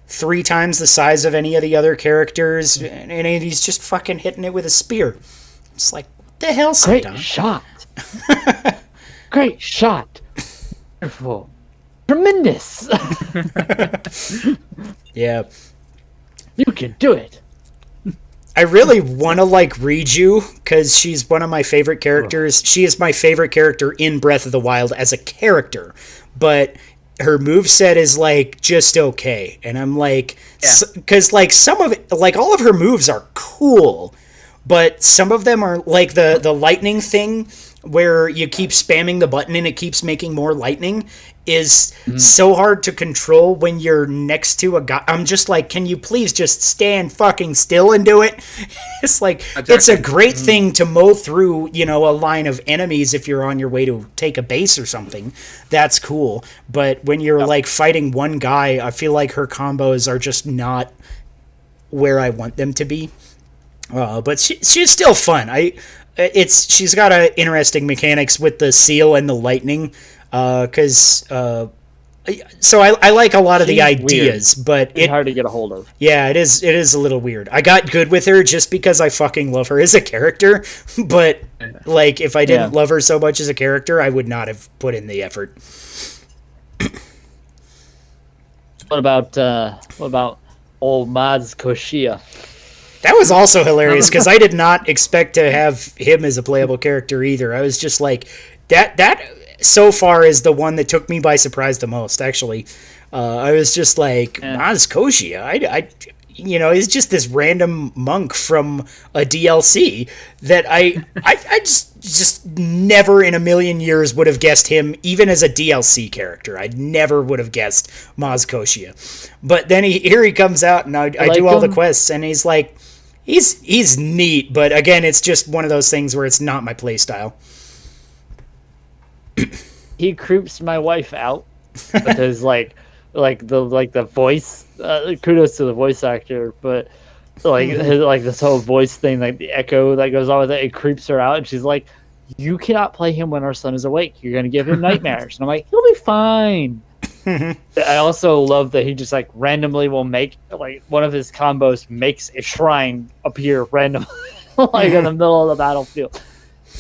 3 times the size of any of the other characters, and he's just fucking hitting it with a spear. It's like, what the hell, Sidon? Great shot. Great shot. Wonderful. Tremendous. Yeah. You can do it. I really want to read you because she's one of my favorite characters. She is my favorite character in Breath of the Wild as a character, but her moveset is just okay. And I'm like, because some of it, all of her moves are cool, but some of them are like the lightning thing where you keep spamming the button and it keeps making more lightning is so hard to control when you're next to a guy. I'm just like, can you please just stand fucking still and do it? It's like, exactly. It's a great thing to mow through, a line of enemies if you're on your way to take a base or something. That's cool. But when you're fighting one guy, I feel like her combos are just not where I want them to be. But she's still fun. She's got interesting mechanics with the seal and the lightning. So I like a lot of the ideas, weird. But it's hard to get a hold of. Yeah, it is a little weird. I got good with her just because I fucking love her as a character, but if I didn't love her so much as a character, I would not have put in the effort. What about old Maz Koshia? That was also hilarious because I did not expect to have him as a playable character either. I was just like, that so far is the one that took me by surprise the most, actually. I was just like, Maz Koshia? He's just this random monk from a DLC that I just never in a million years would have guessed him, even as a DLC character. I never would have guessed Maz Koshia. But then here he comes out, and I do all the quests, and he's like, he's neat, but again, it's just one of those things where it's not my playstyle. He creeps my wife out with his the voice. Kudos to the voice actor, but this whole voice thing, the echo that goes on with it, it creeps her out, and she's like, "You cannot play him when our son is awake. You're gonna give him nightmares." And I'm like, "He'll be fine." I also love that he just randomly will make one of his combos makes a shrine appear randomly in the middle of the battlefield.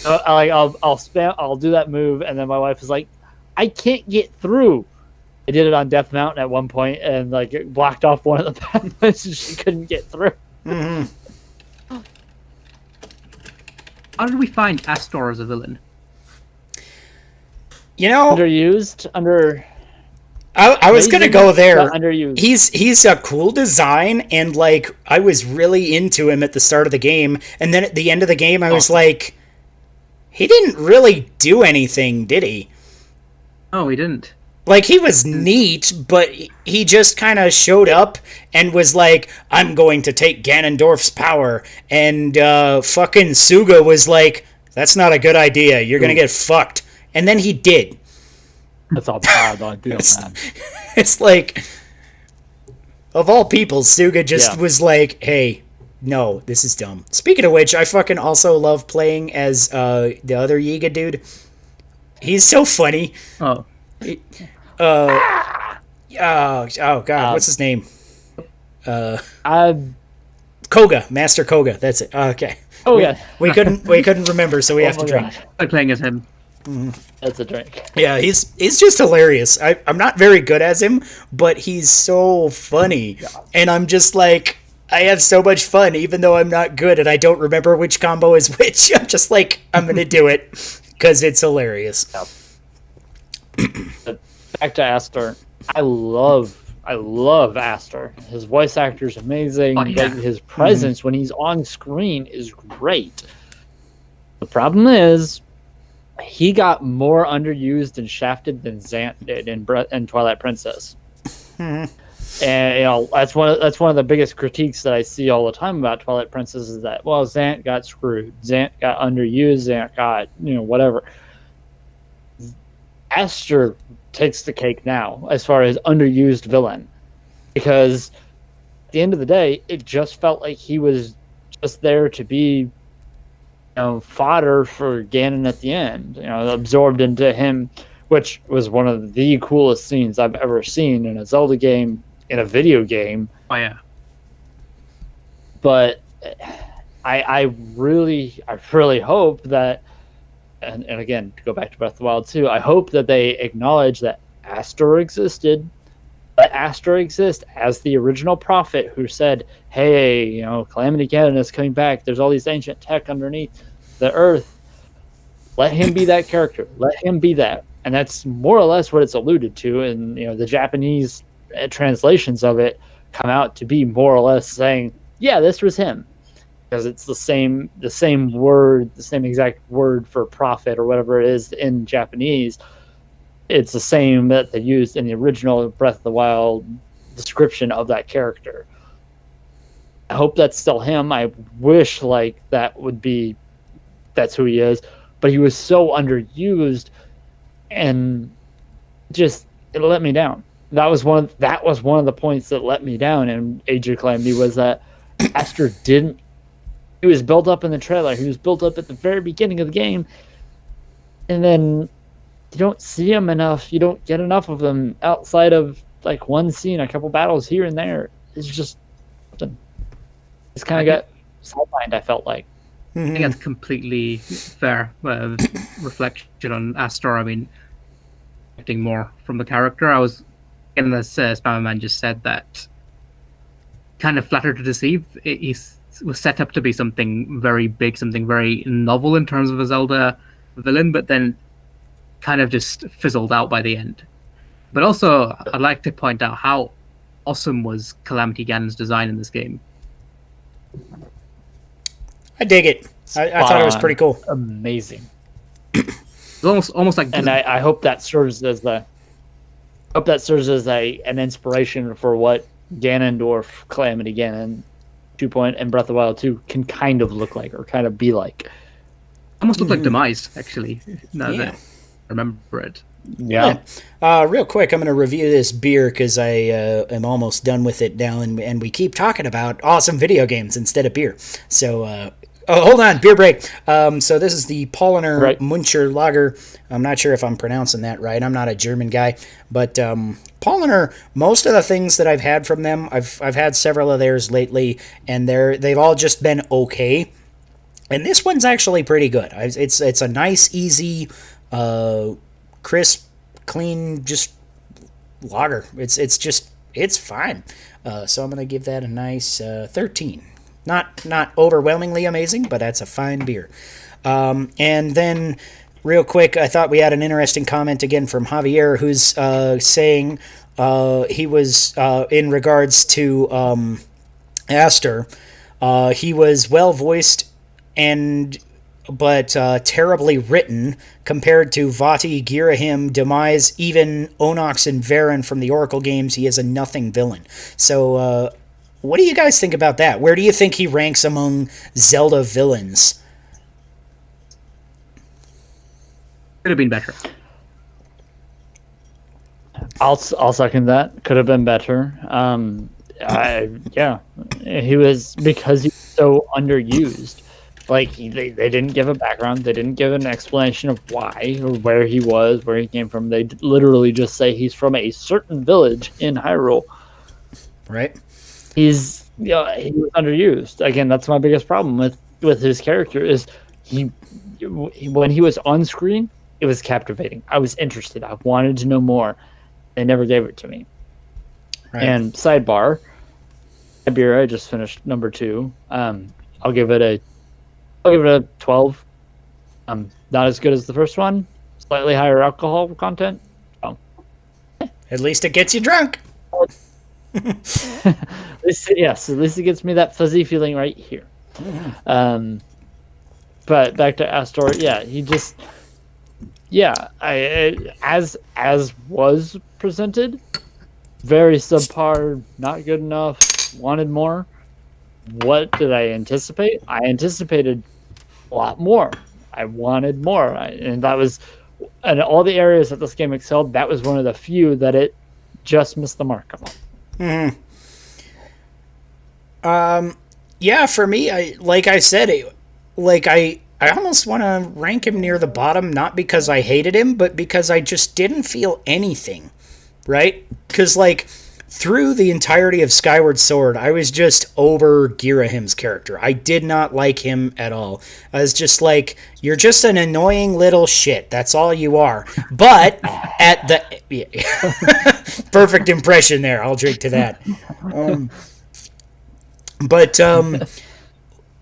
I'll do that move, and then my wife is like, I can't get through. I did it on Death Mountain at one point, and it blocked off one of the pathways, and she couldn't get through. Mm-hmm. How did we find Astor as a villain? Underused. I was gonna go there. Underused. He's a cool design, and I was really into him at the start of the game, and then at the end of the game, I was like, he didn't really do anything, did he? Oh, he didn't. He was neat, but he just kind of showed up and was like, I'm going to take Ganondorf's power, and fucking Suga was like, that's not a good idea, you're gonna get fucked. And then he did. That's all bad idea, man. It's like, of all people, Suga just was like, hey, no, this is dumb. Speaking of which, I fucking also love playing as the other Yiga dude. He's so funny. Oh. Oh God, what's his name? Koga, Master Koga. That's it. Okay. Oh yeah. We couldn't remember, so we have to drink. I'm playing as him. Mm-hmm. That's a drink. Yeah, he's just hilarious. I'm not very good as him, but he's so funny, and I'm just like, I have so much fun, even though I'm not good and I don't remember which combo is which. I'm just like, I'm gonna do it because it's hilarious. But back to Aster. I love Aster. His voice actor is amazing. Oh, yeah. Like, his presence when he's on screen is great. The problem is, he got more underused and shafted than Zant did in Twilight Princess. And that's one of the biggest critiques that I see all the time about Twilight Princess is that, well, Zant got screwed, Zant got underused, Zant got whatever. Aster takes the cake now as far as underused villain, because at the end of the day, it just felt like he was just there to be fodder for Ganon at the end, absorbed into him, which was one of the coolest scenes I've ever seen in a Zelda game, in a video game. Oh yeah. But I really hope that, and again, to go back to Breath of the Wild 2, I hope that they acknowledge that Aster existed, let Aster exist as the original prophet who said, hey, Calamity Ganon is coming back, there's all these ancient tech underneath the earth. Let him be that character. Let him be that. And that's more or less what it's alluded to. And the Japanese translations of it come out to be more or less saying, yeah, this was him. Because it's the same word, the same exact word for prophet or whatever it is in Japanese. It's the same that they used in the original Breath of the Wild description of that character. I hope that's still him. I wish that's who he is, but he was so underused, and just it let me down. That was one of the points that let me down in Age of Calamity, was that Aster didn't. He was built up in the trailer. He was built up at the very beginning of the game, and then you don't see him enough. You don't get enough of him outside of like one scene, a couple battles here and there. It's just something. It's kind of got sidelined, I felt like. I think that's completely fair reflection on Aster. I mean, expecting more from the character. I was getting this Spammer Man just said that kind of flattered to deceive. He was set up to be something very big, something very novel in terms of a Zelda villain, but then kind of just fizzled out by the end. But also, I'd like to point out how awesome was Calamity Ganon's design in this game. I dig it. I thought it was pretty cool. Amazing. It's almost like, and I hope that serves as an inspiration for what Ganondorf, Calamity Ganon 2 and Breath of the Wild 2 can kind of look like, or kind of be like. Almost look like Demise, actually. Now that I remember it. Yeah. Real quick, I'm going to review this beer because I am almost done with it now, and we keep talking about awesome video games instead of beer. So, hold on, beer break. So this is the Paulaner Muncher Lager. I'm not sure if I'm pronouncing that right. I'm not a German guy, but Paulaner. Most of the things that I've had from them, I've had several of theirs lately, and they've all just been okay. And this one's actually pretty good. It's a nice, easy, crisp, clean, just lager. It's fine. So I'm gonna give that a nice 13. Not overwhelmingly amazing, but that's a fine beer. And then, real quick, I thought we had an interesting comment again from Javier, who's saying he was in regards to Aster. He was well voiced but terribly written compared to Vati, Girahim, Demise, even Onox and Varen from the Oracle games. He is a nothing villain. So, what do you guys think about that? Where do you think he ranks among Zelda villains? Could have been better. I'll second that. Could have been better. He was, because he's so underused. Like, they didn't give a background. They didn't give an explanation of why or where he was, where he came from. They literally just say he's from a certain village in Hyrule. Right. He was underused. Again, that's my biggest problem with his character is when he was on screen, it was captivating. I was interested. I wanted to know more. They never gave it to me. Right. And sidebar, beer, I just finished number 2. I'll give it a 12. Not as good as the first one. Slightly higher alcohol content. At least it gets you drunk. Yes, at least it gets me that fuzzy feeling right here. But back to Astor, yeah, he just, as was presented, very subpar, not good enough, wanted more. What did I anticipate? I anticipated a lot more. I wanted more, and that was, in all the areas that this game excelled, that was one of the few that it just missed the mark on. Yeah, for me, I almost want to rank him near the bottom, not because I hated him, but because I just didn't feel anything, right? Because, like, through the entirety of Skyward Sword, I was just over Girahim's character. I did not like him at all. I was just like, you're just an annoying little shit. That's all you are. But at the... Perfect impression there. I'll drink to that. But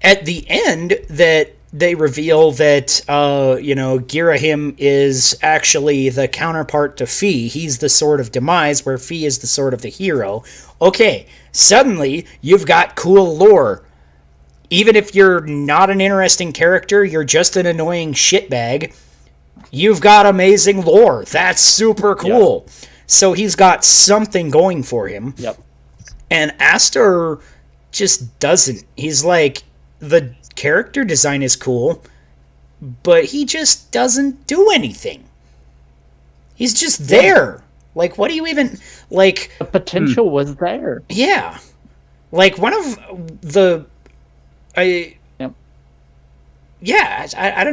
at the end, that they reveal that, Girahim is actually the counterpart to Fi. He's the Sword of Demise, where Fi is the Sword of the Hero. Okay, suddenly you've got cool lore. Even if you're not an interesting character, you're just an annoying shitbag, you've got amazing lore. That's super cool. Yeah. So he's got something going for him. Yep. And Astor just doesn't. He's like, the character design is cool, but he just doesn't do anything. He's just there. Like, what do you even, like... The potential was there. Yeah. Like, one of the... I don't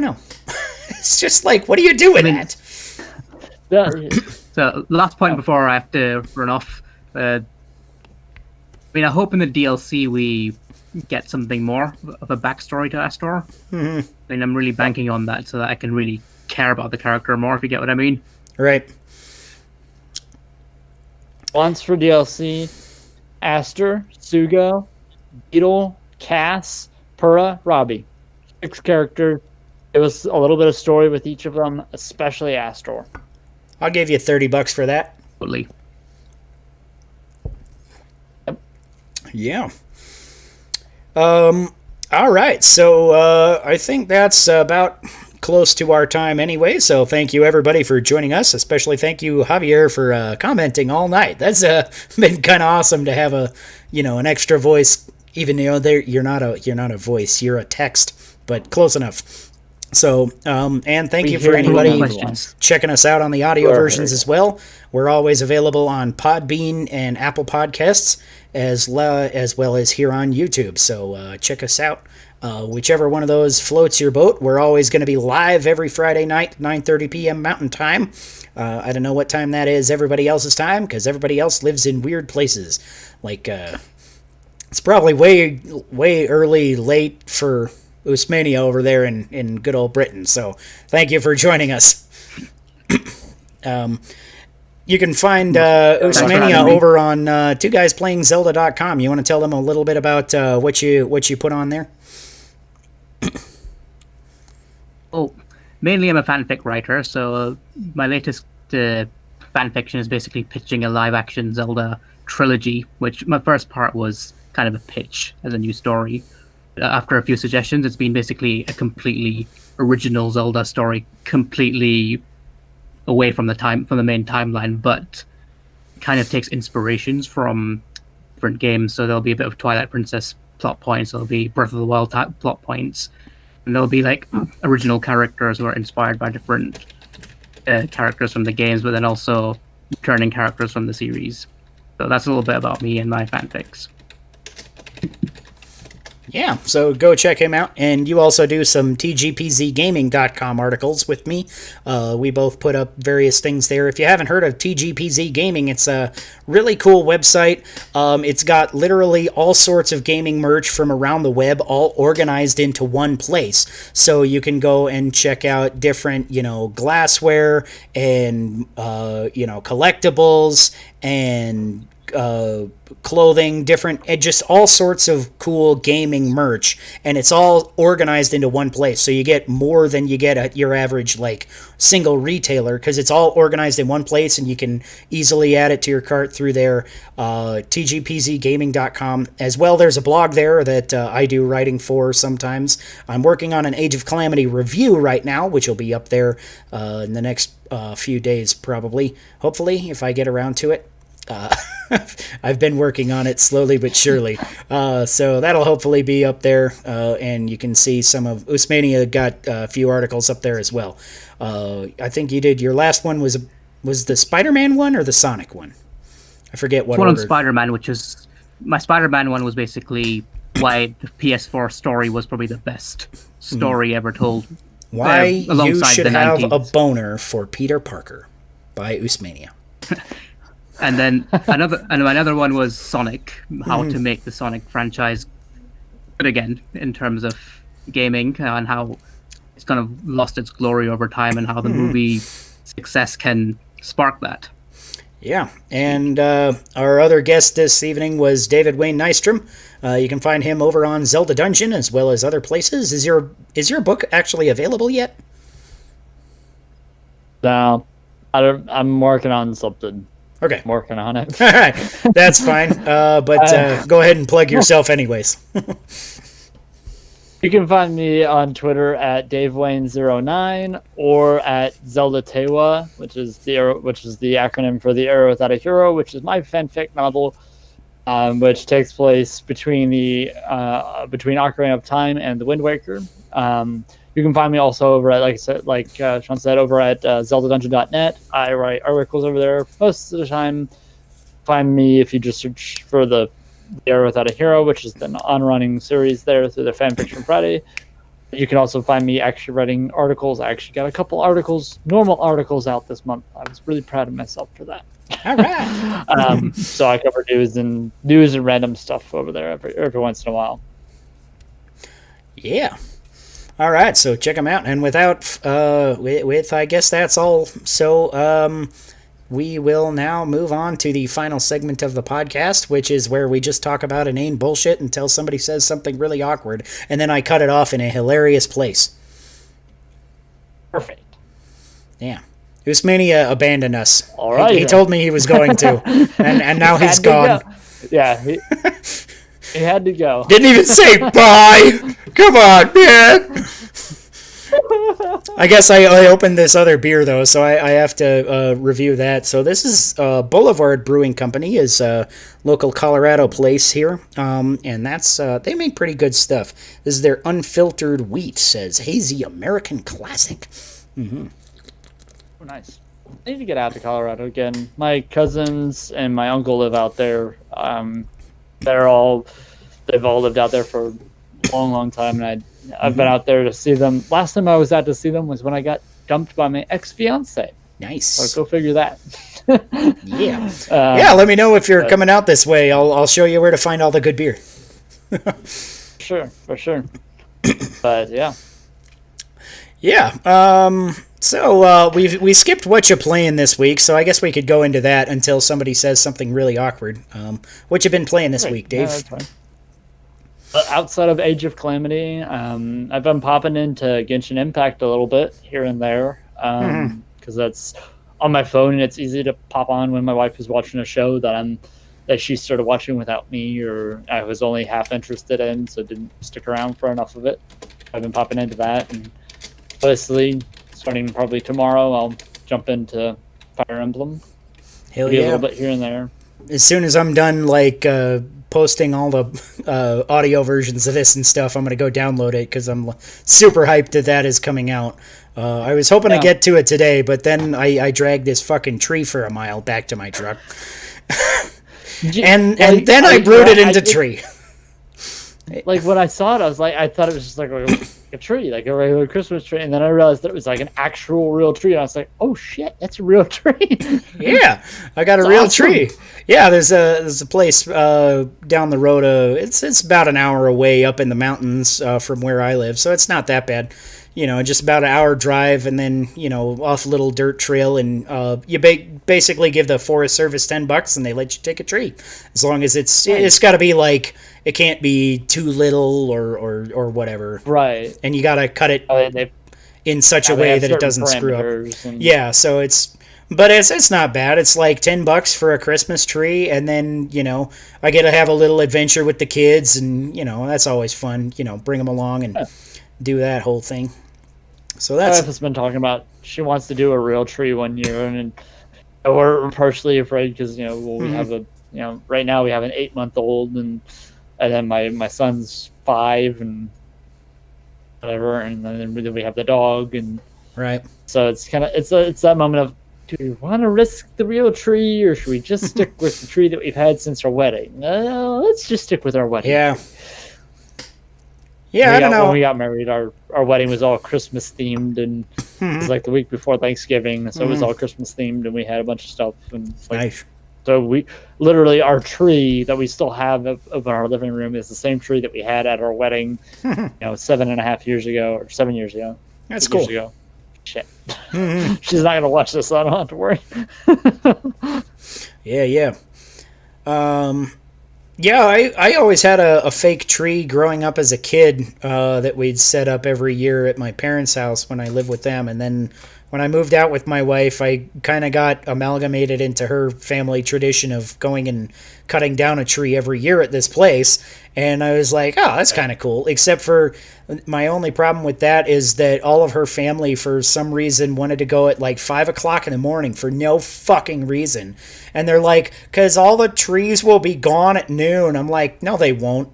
know. It's just like, what do you do with that? So, last point before I have to run off. I mean, I hope in the DLC we get something more of a backstory to Astor. Mm-hmm. I mean, I'm really banking on that so that I can really care about the character more, if you get what I mean. Right. Wants for DLC: Astor, Sugo, Beetle, Cass, Purah, Robbie. 6 characters. It was a little bit of story with each of them, especially Astor. I'll give you $30 for that. Totally. Yep. Yeah. All right. So I think that's about close to our time anyway. So thank you everybody for joining us. Especially thank you Javier for commenting all night. That's been kind of awesome to have an extra voice. Even you're not a voice. You're a text, but close enough. So, and thank you for anybody checking us out on the audio versions as well. We're always available on Podbean and Apple Podcasts, as well as here on YouTube. So check us out. Whichever one of those floats your boat. We're always going to be live every Friday night, 9:30 p.m. Mountain Time. I don't know what time that is everybody else's time, because everybody else lives in weird places. Like, it's probably way early, late for Usmania over there in good old Britain. So thank you for joining us. You can find Usmania over on twoguys.playingzelda.com. You want to tell them a little bit about what you put on there? Oh, mainly I'm a fanfic writer, so my latest fanfiction is basically pitching a live-action Zelda trilogy, which my first part was kind of a pitch as a new story. After a few suggestions, it's been basically a completely original Zelda story, completely away from the main timeline, but kind of takes inspirations from different games. So there'll be a bit of Twilight Princess plot points, there'll be Breath of the Wild type plot points, and there'll be like original characters who are inspired by different characters from the games, but then also returning characters from the series. So that's a little bit about me and my fanfics. Yeah, so go check him out. And you also do some tgpzgaming.com articles with me. We both put up various things there. If you haven't heard of TGPZ Gaming, it's a really cool website. It's got literally all sorts of gaming merch from around the web, all organized into one place. So you can go and check out different, glassware and, collectibles and clothing, different, just all sorts of cool gaming merch, and it's all organized into one place. So you get more than you get at your average like single retailer, because it's all organized in one place, and you can easily add it to your cart through their tgpzgaming.com. As well, there's a blog there that I do writing for sometimes. I'm working on an Age of Calamity review right now, which will be up there in the next few days, probably, hopefully, if I get around to it. I've been working on it slowly but surely, so that'll hopefully be up there, and you can see some of Usmania got a few articles up there as well. I think you did, your last one was the Spider-Man one or the Sonic one? I forget what one order. on Spider-Man, which is my Spider-Man one, was basically why the PS4 story was probably the best story ever told. Why you should have 90s. a boner for Peter Parker by Usmania. And then another one was Sonic, how to make the Sonic franchise good again in terms of gaming, and how it's kind of lost its glory over time, and how the movie success can spark that. Yeah, and our other guest this evening was David Wayne Nystrom. You can find him over on Zelda Dungeon as well as other places. Is your book actually available yet? No, I'm working on something. Okay. I'm working on it. All right, that's fine. But go ahead and plug yourself anyways. You can find me on Twitter at DaveWayne09 or at Zelda Tewa, which is the acronym for The Arrow Without a Hero, which is my fanfic novel, which takes place between Ocarina of Time and The Wind Waker. You can find me also over at, Sean said, over at ZeldaDungeon.net. I write articles over there most of the time. Find me if you just search for the Arrow Without a Hero, which is the on-running series there through the Fanfiction Friday. You can also find me actually writing articles. I actually got a couple articles, normal articles out this month. I was really proud of myself for that. All right. So I cover news and random stuff over there every once in a while. Yeah. All right, so check them out. And with I guess that's all. So we will now move on to the final segment of the podcast, which is where we just talk about inane bullshit until somebody says something really awkward, and then I cut it off in a hilarious place. Perfect. Yeah. Usmania abandoned us. All right. He told me he was going to, and now he's gone. Yeah, he had to go. Didn't even say bye. Come on, man. I guess I opened this other beer, though, so I have to review that. So this is Boulevard Brewing Company, is a local Colorado place here, and that's they make pretty good stuff. This is their unfiltered wheat, says Hazy American Classic. Mm-hmm. Oh, nice. I need to get out to Colorado again. My cousins and my uncle live out there. They've all lived out there for a long, long time, and I've been out there to see them. Last time I was out to see them was when I got dumped by my ex-fiance. Nice. So go figure that. Yeah. Yeah, let me know if you're coming out this way. I'll show you where to find all the good beer. Sure, for sure. But yeah. Yeah. So we skipped what you playing this week, so I guess we could go into that until somebody says something really awkward. What you been playing this week, Dave? Yeah, that's fine. Outside of Age of Calamity, I've been popping into Genshin Impact a little bit here and there, because that's on my phone and it's easy to pop on when my wife is watching a show that she started watching without me, or I was only half interested in, so didn't stick around for enough of it. I've been popping into that, and obviously, starting probably tomorrow, I'll jump into Fire Emblem. Hell Maybe yeah. a little bit here and there. As soon as I'm done, posting all the audio versions of this and stuff, I'm going to go download it because I'm super hyped that is coming out. I was hoping to get to it today, but then I dragged this fucking tree for a mile back to my truck. and then I brewed it into tree. Like, when I saw it, I thought it was just like a tree, like a regular Christmas tree, and then I realized that it was like an actual real tree, and I was like, oh shit, that's a real tree. Yeah, I got a real tree. Yeah, there's a place down the road. It's about an hour away up in the mountains from where I live, so it's not that bad. You know, just about an hour drive, and then off a little dirt trail, and you basically give the Forest Service $10 and they let you take a tree, as long as it's got to be like, it can't be too little or whatever. Right. And you got to cut it in such a way that it doesn't screw up. Yeah, so but it's not bad. It's like $10 for a Christmas tree, and then, I get to have a little adventure with the kids, and, that's always fun, bring them along and do that whole thing. So that's... My wife has been talking about, she wants to do a real tree one year, and we're partially afraid because, we have right now we have an 8-month-old, and then my son's 5 and whatever, and then we have the dog, and right. So it's kind of it's that moment of, do we want to risk the real tree, or should we just stick with the tree that we've had since our wedding? Let's just stick with our wedding. Yeah. Yeah, I don't know. When we got married, our wedding was all Christmas themed, and it was like the week before Thanksgiving, so it was all Christmas themed, and we had a bunch of stuff. And nice. So we literally, our tree that we still have of our living room is the same tree that we had at our wedding, 7.5 years ago, or 7 years ago. That's cool. Years ago. Shit. She's not gonna watch this, so I don't have to worry. Yeah. Yeah, I always had a fake tree growing up as a kid that we'd set up every year at my parents' house when I lived with them. And then when I moved out with my wife, I kind of got amalgamated into her family tradition of going and cutting down a tree every year at this place. And I was like, oh, that's kind of cool. Except for my only problem with that is that all of her family, for some reason, wanted to go at like 5 o'clock in the morning for no fucking reason. And they're like, because all the trees will be gone at noon. I'm like, no, they won't.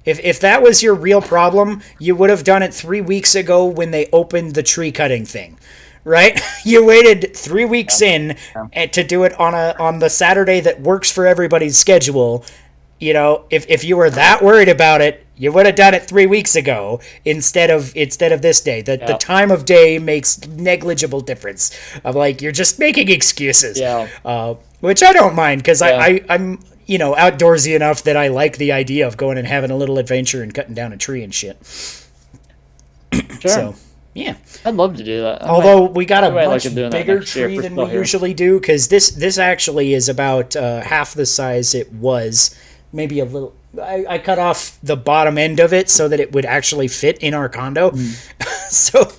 If that was your real problem, you would have done it 3 weeks ago when they opened the tree cutting thing. Right? You waited 3 weeks in to do it on the Saturday that works for everybody's schedule. If you were that worried about it, you would have done it 3 weeks ago instead of this day. The time of day makes negligible difference. Of like, you're just making excuses. Yeah. Which I don't mind, because I'm outdoorsy enough that I like the idea of going and having a little adventure and cutting down a tree and shit. Sure. So, yeah. I'd love to do that. Although we got a much bigger tree than we usually do, because this actually is about half the size it was. Maybe a little. I cut off the bottom end of it so that it would actually fit in our condo. So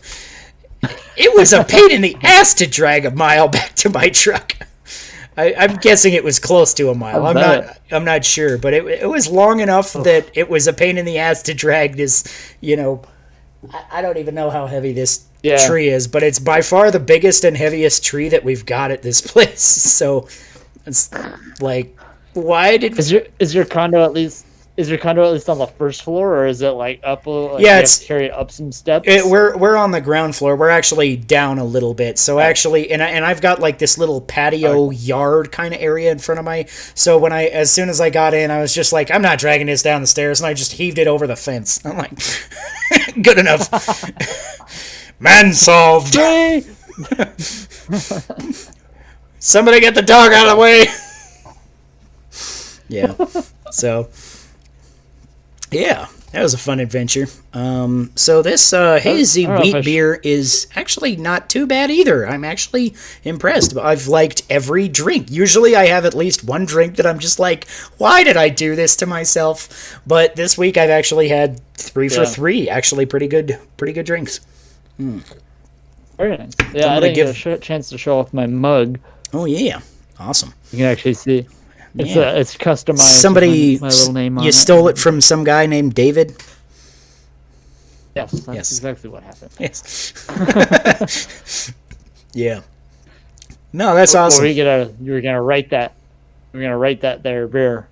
it was a pain in the ass to drag a mile back to my truck. I'm guessing it was close to a mile. I'm not sure, but it was long enough that it was a pain in the ass to drag this. I don't even know how heavy this tree is, but it's by far the biggest and heaviest tree that we've got at this place. So it's like, why did is your condo at least on the first floor, or is it like up? It's carry it up some steps. We're on the ground floor. We're actually down a little bit. So actually, and I've got like this little patio yard kind of area in front of my. So as soon as I got in, I was just like, I'm not dragging this down the stairs, and I just heaved it over the fence. I'm like, good enough. Man solved. Somebody get the dog out of the way. Yeah. So. Yeah, that was a fun adventure. So this hazy wheat beer is actually not too bad either. I'm actually impressed. I've liked every drink. Usually I have at least one drink that I'm just like, why did I do this to myself? But this week I've actually had 3 for 3. Actually pretty good drinks. Very nice. Yeah, I didn't get a chance to show off my mug. Oh yeah, awesome. You can actually see. It's customized. Somebody, my little name on you stole it from some guy named David? Yes, that's exactly what happened. Yes. Yeah. No, that's awesome. You were gonna write that. We're gonna write that there beer.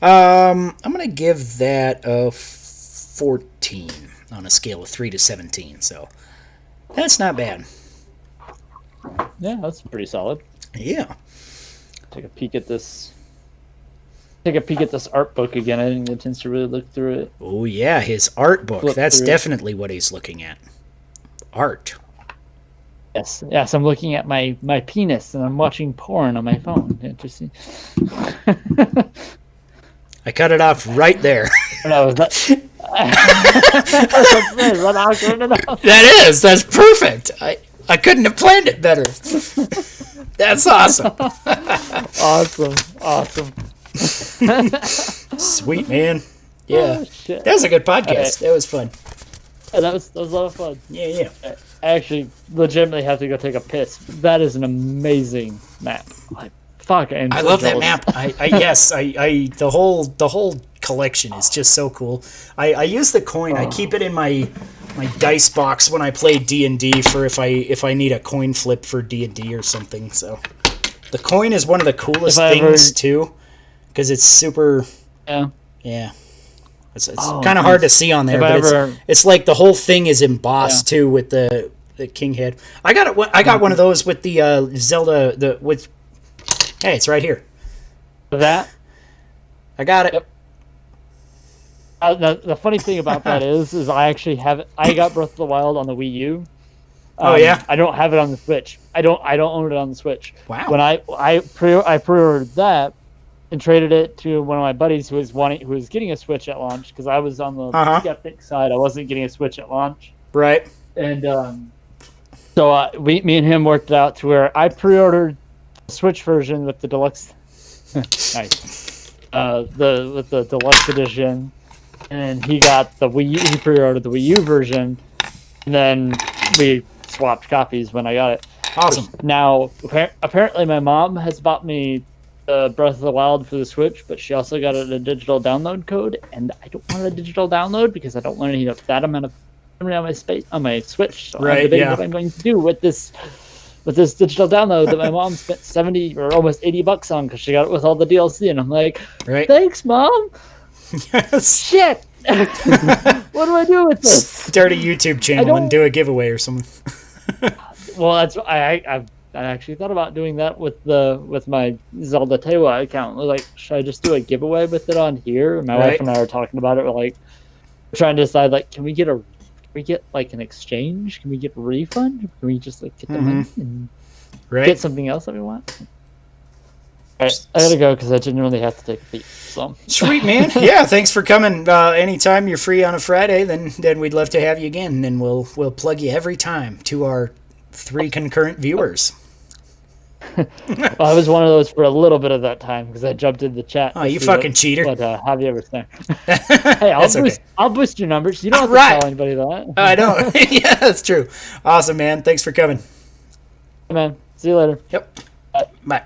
I'm gonna give that a 14 on a scale of 3 to 17. So that's not bad. Yeah, that's pretty solid. Yeah. Take a peek at this art book again. I didn't get a chance to really look through it. Oh yeah, his art book. That's definitely what he's looking at. Art. Yes. I'm looking at my penis and I'm watching porn on my phone. Interesting. I cut it off right there. No, that's not awkward enough. That is. That's perfect. I couldn't have planned it better. That's awesome. Awesome. Sweet, man. Yeah. Oh, shit. That was a good podcast. Right. That was fun. Yeah, that was a lot of fun. Yeah. I actually legitimately have to go take a piss. That is an amazing map. Like, fuck, I love that map. The whole collection is just so cool. I use the coin. I keep it in my dice box when I play D&D for if I need a coin flip for D&D or something. So the coin is one of the coolest things too, because it's super. Yeah. It's kind of hard to see on there, but it's like the whole thing is embossed too with the king head. I got it. I got one of those with the Zelda. Hey, it's right here. That I got it. Yep. The funny thing about that is I actually have it. I got Breath of the Wild on the Wii U. Oh yeah. I don't have it on the Switch. I don't own it on the Switch. Wow. When I pre-ordered that and traded it to one of my buddies who was getting a Switch at launch, because I was on the skeptic side. I wasn't getting a Switch at launch. Right. And so me and him worked it out to where I pre-ordered the Switch version with the deluxe. Nice. With the deluxe edition, and he got the Wii U. He pre-ordered the Wii U version, and then we swapped copies when I got it. Awesome. Now, apparently, my mom has bought me Breath of the Wild for the Switch, but she also got a digital download code, and I don't want a digital download because I don't want to need that amount of memory on my Switch. So I'm debating what I'm going to do with this digital download that my mom spent $70 or almost $80 on because she got it with all the DLC, and I'm like, thanks, Mom. Yes. Shit. What do I do with this? Start a YouTube channel and do a giveaway or something. Well, that's I actually thought about doing that with my Zelda Tewa account. Like, should I just do a giveaway with it on here? My wife and I were talking about it. We're like, trying to decide, like, can we get like an exchange? Can we get a refund? Can we just like get the money and get something else that we want? All right, I gotta go because I genuinely have to take a pee. So sweet, man. Yeah, thanks for coming. Anytime you're free on a Friday, then we'd love to have you again, and we'll plug you every time to our 3 concurrent viewers. Well, I was one of those for a little bit of that time because I jumped in the chat. Oh, you fucking cheater! But have you ever seen? Hey, I'll boost your numbers. You don't have to tell anybody that. I know. Yeah, that's true. Awesome, man. Thanks for coming. Hey, man. See you later. Yep. Bye.